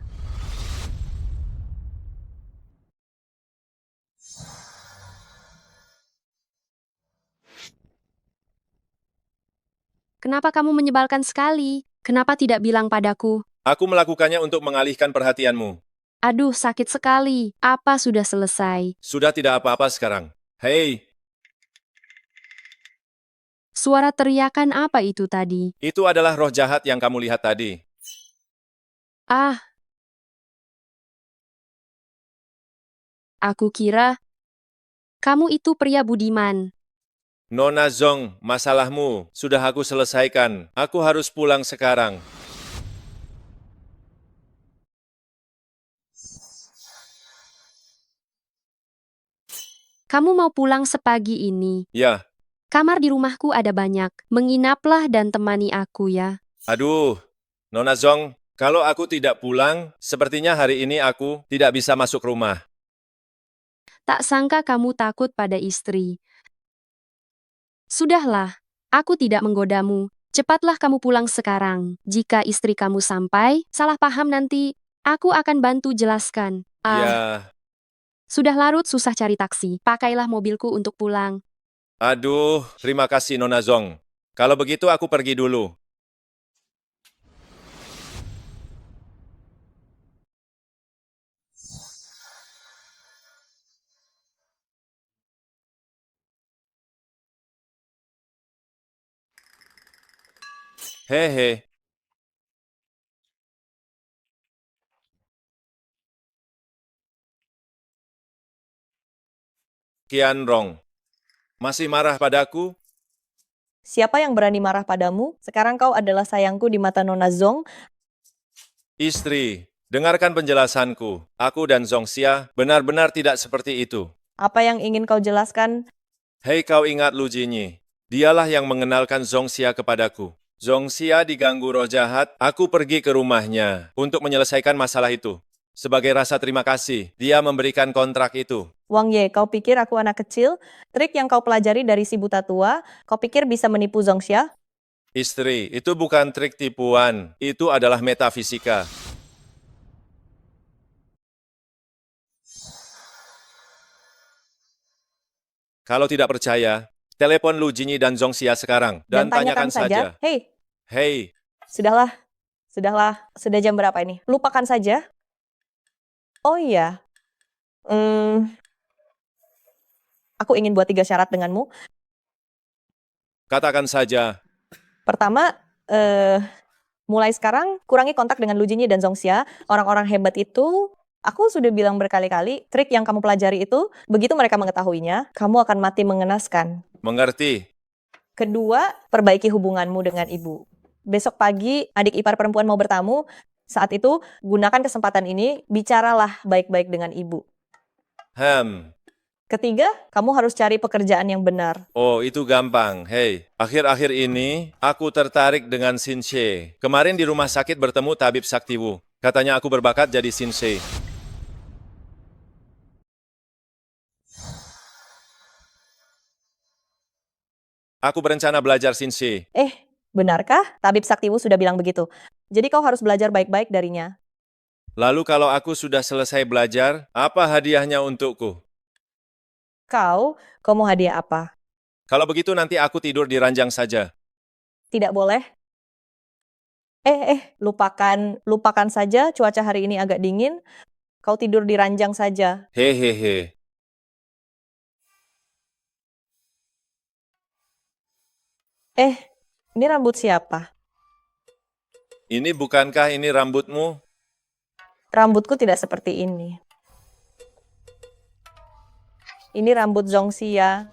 kenapa kamu menyebalkan sekali? Kenapa tidak bilang padaku? Aku melakukannya untuk mengalihkan perhatianmu. Aduh, sakit sekali. Apa sudah selesai? Sudah tidak apa-apa sekarang. Hei, Suara teriakan apa itu tadi? itu adalah roh jahat yang kamu lihat tadi. Ah. Aku kira kamu itu pria budiman. Nona Zong, masalahmu sudah aku selesaikan. Aku harus pulang sekarang. Kamu mau pulang sepagi ini? Ya, Kamar di rumahku ada banyak. Menginaplah dan temani aku ya. aduh. Nona Zong, kalau aku tidak pulang, sepertinya hari ini aku tidak bisa masuk rumah. Tak sangka kamu takut pada istri. Sudahlah, aku tidak menggodamu. Cepatlah kamu pulang sekarang. Jika istri kamu sampai, salah paham nanti, aku akan bantu jelaskan. Ya, Sudah larut susah cari taksi. Pakailah mobilku untuk pulang. aduh. Terima kasih Nona Zong. Kalau begitu aku pergi dulu. Hehe. Qianrong, masih marah padaku? Siapa yang berani marah padamu? Sekarang kau adalah sayangku di mata Nona Zong. Istri, dengarkan penjelasanku. Aku dan Zong Xia benar-benar tidak seperti itu. Apa yang ingin kau jelaskan? Hei, kau ingat Lu Jinyi? Dialah yang mengenalkan Zong Xia kepadaku. Zong Xia diganggu roh jahat, aku pergi ke rumahnya untuk menyelesaikan masalah itu. Sebagai rasa terima kasih, dia memberikan kontrak itu. Wang Ye, kau pikir aku anak kecil? Trik yang kau pelajari dari si buta tua, kau pikir bisa menipu Zong Xia? Istri, itu bukan trik tipuan, itu adalah metafisika. Kalau tidak percaya, telepon Lu Jinyi dan Zong Xia sekarang dan tanyakan saja. Hei, Hei, sudahlah. Sudah jam berapa ini? Lupakan saja. Oh iya. Aku ingin buat 3 syarat denganmu. katakan saja. Pertama, Mulai sekarang, kurangi kontak dengan Lu Jinyi dan Zongxia. Orang-orang hebat itu, aku sudah bilang berkali-kali, trik yang kamu pelajari itu, begitu mereka mengetahuinya, kamu akan mati mengenaskan. Mengerti? Kedua, perbaiki hubunganmu dengan ibu. Besok pagi, adik ipar perempuan mau bertamu. Saat itu, gunakan kesempatan ini, bicaralah baik-baik dengan ibu. Ketiga, kamu harus cari pekerjaan yang benar. Oh, itu gampang. Hei, akhir-akhir ini aku tertarik dengan Shinsei. Kemarin di rumah sakit bertemu tabib Saktiwu. Katanya aku berbakat jadi Shinsei. Aku berencana belajar Shinsei. Benarkah? Tabib Saktiwu sudah bilang begitu. Jadi kau harus belajar baik-baik darinya. Lalu kalau aku sudah selesai belajar, apa hadiahnya untukku? Kau mau hadiah apa? Kalau begitu nanti aku tidur di ranjang saja. Tidak boleh. Lupakan saja cuaca hari ini agak dingin. Kau tidur di ranjang saja. Hehehe. Ini rambut siapa? Ini bukankah ini rambutmu? Rambutku tidak seperti ini. Ini rambut Zongxia.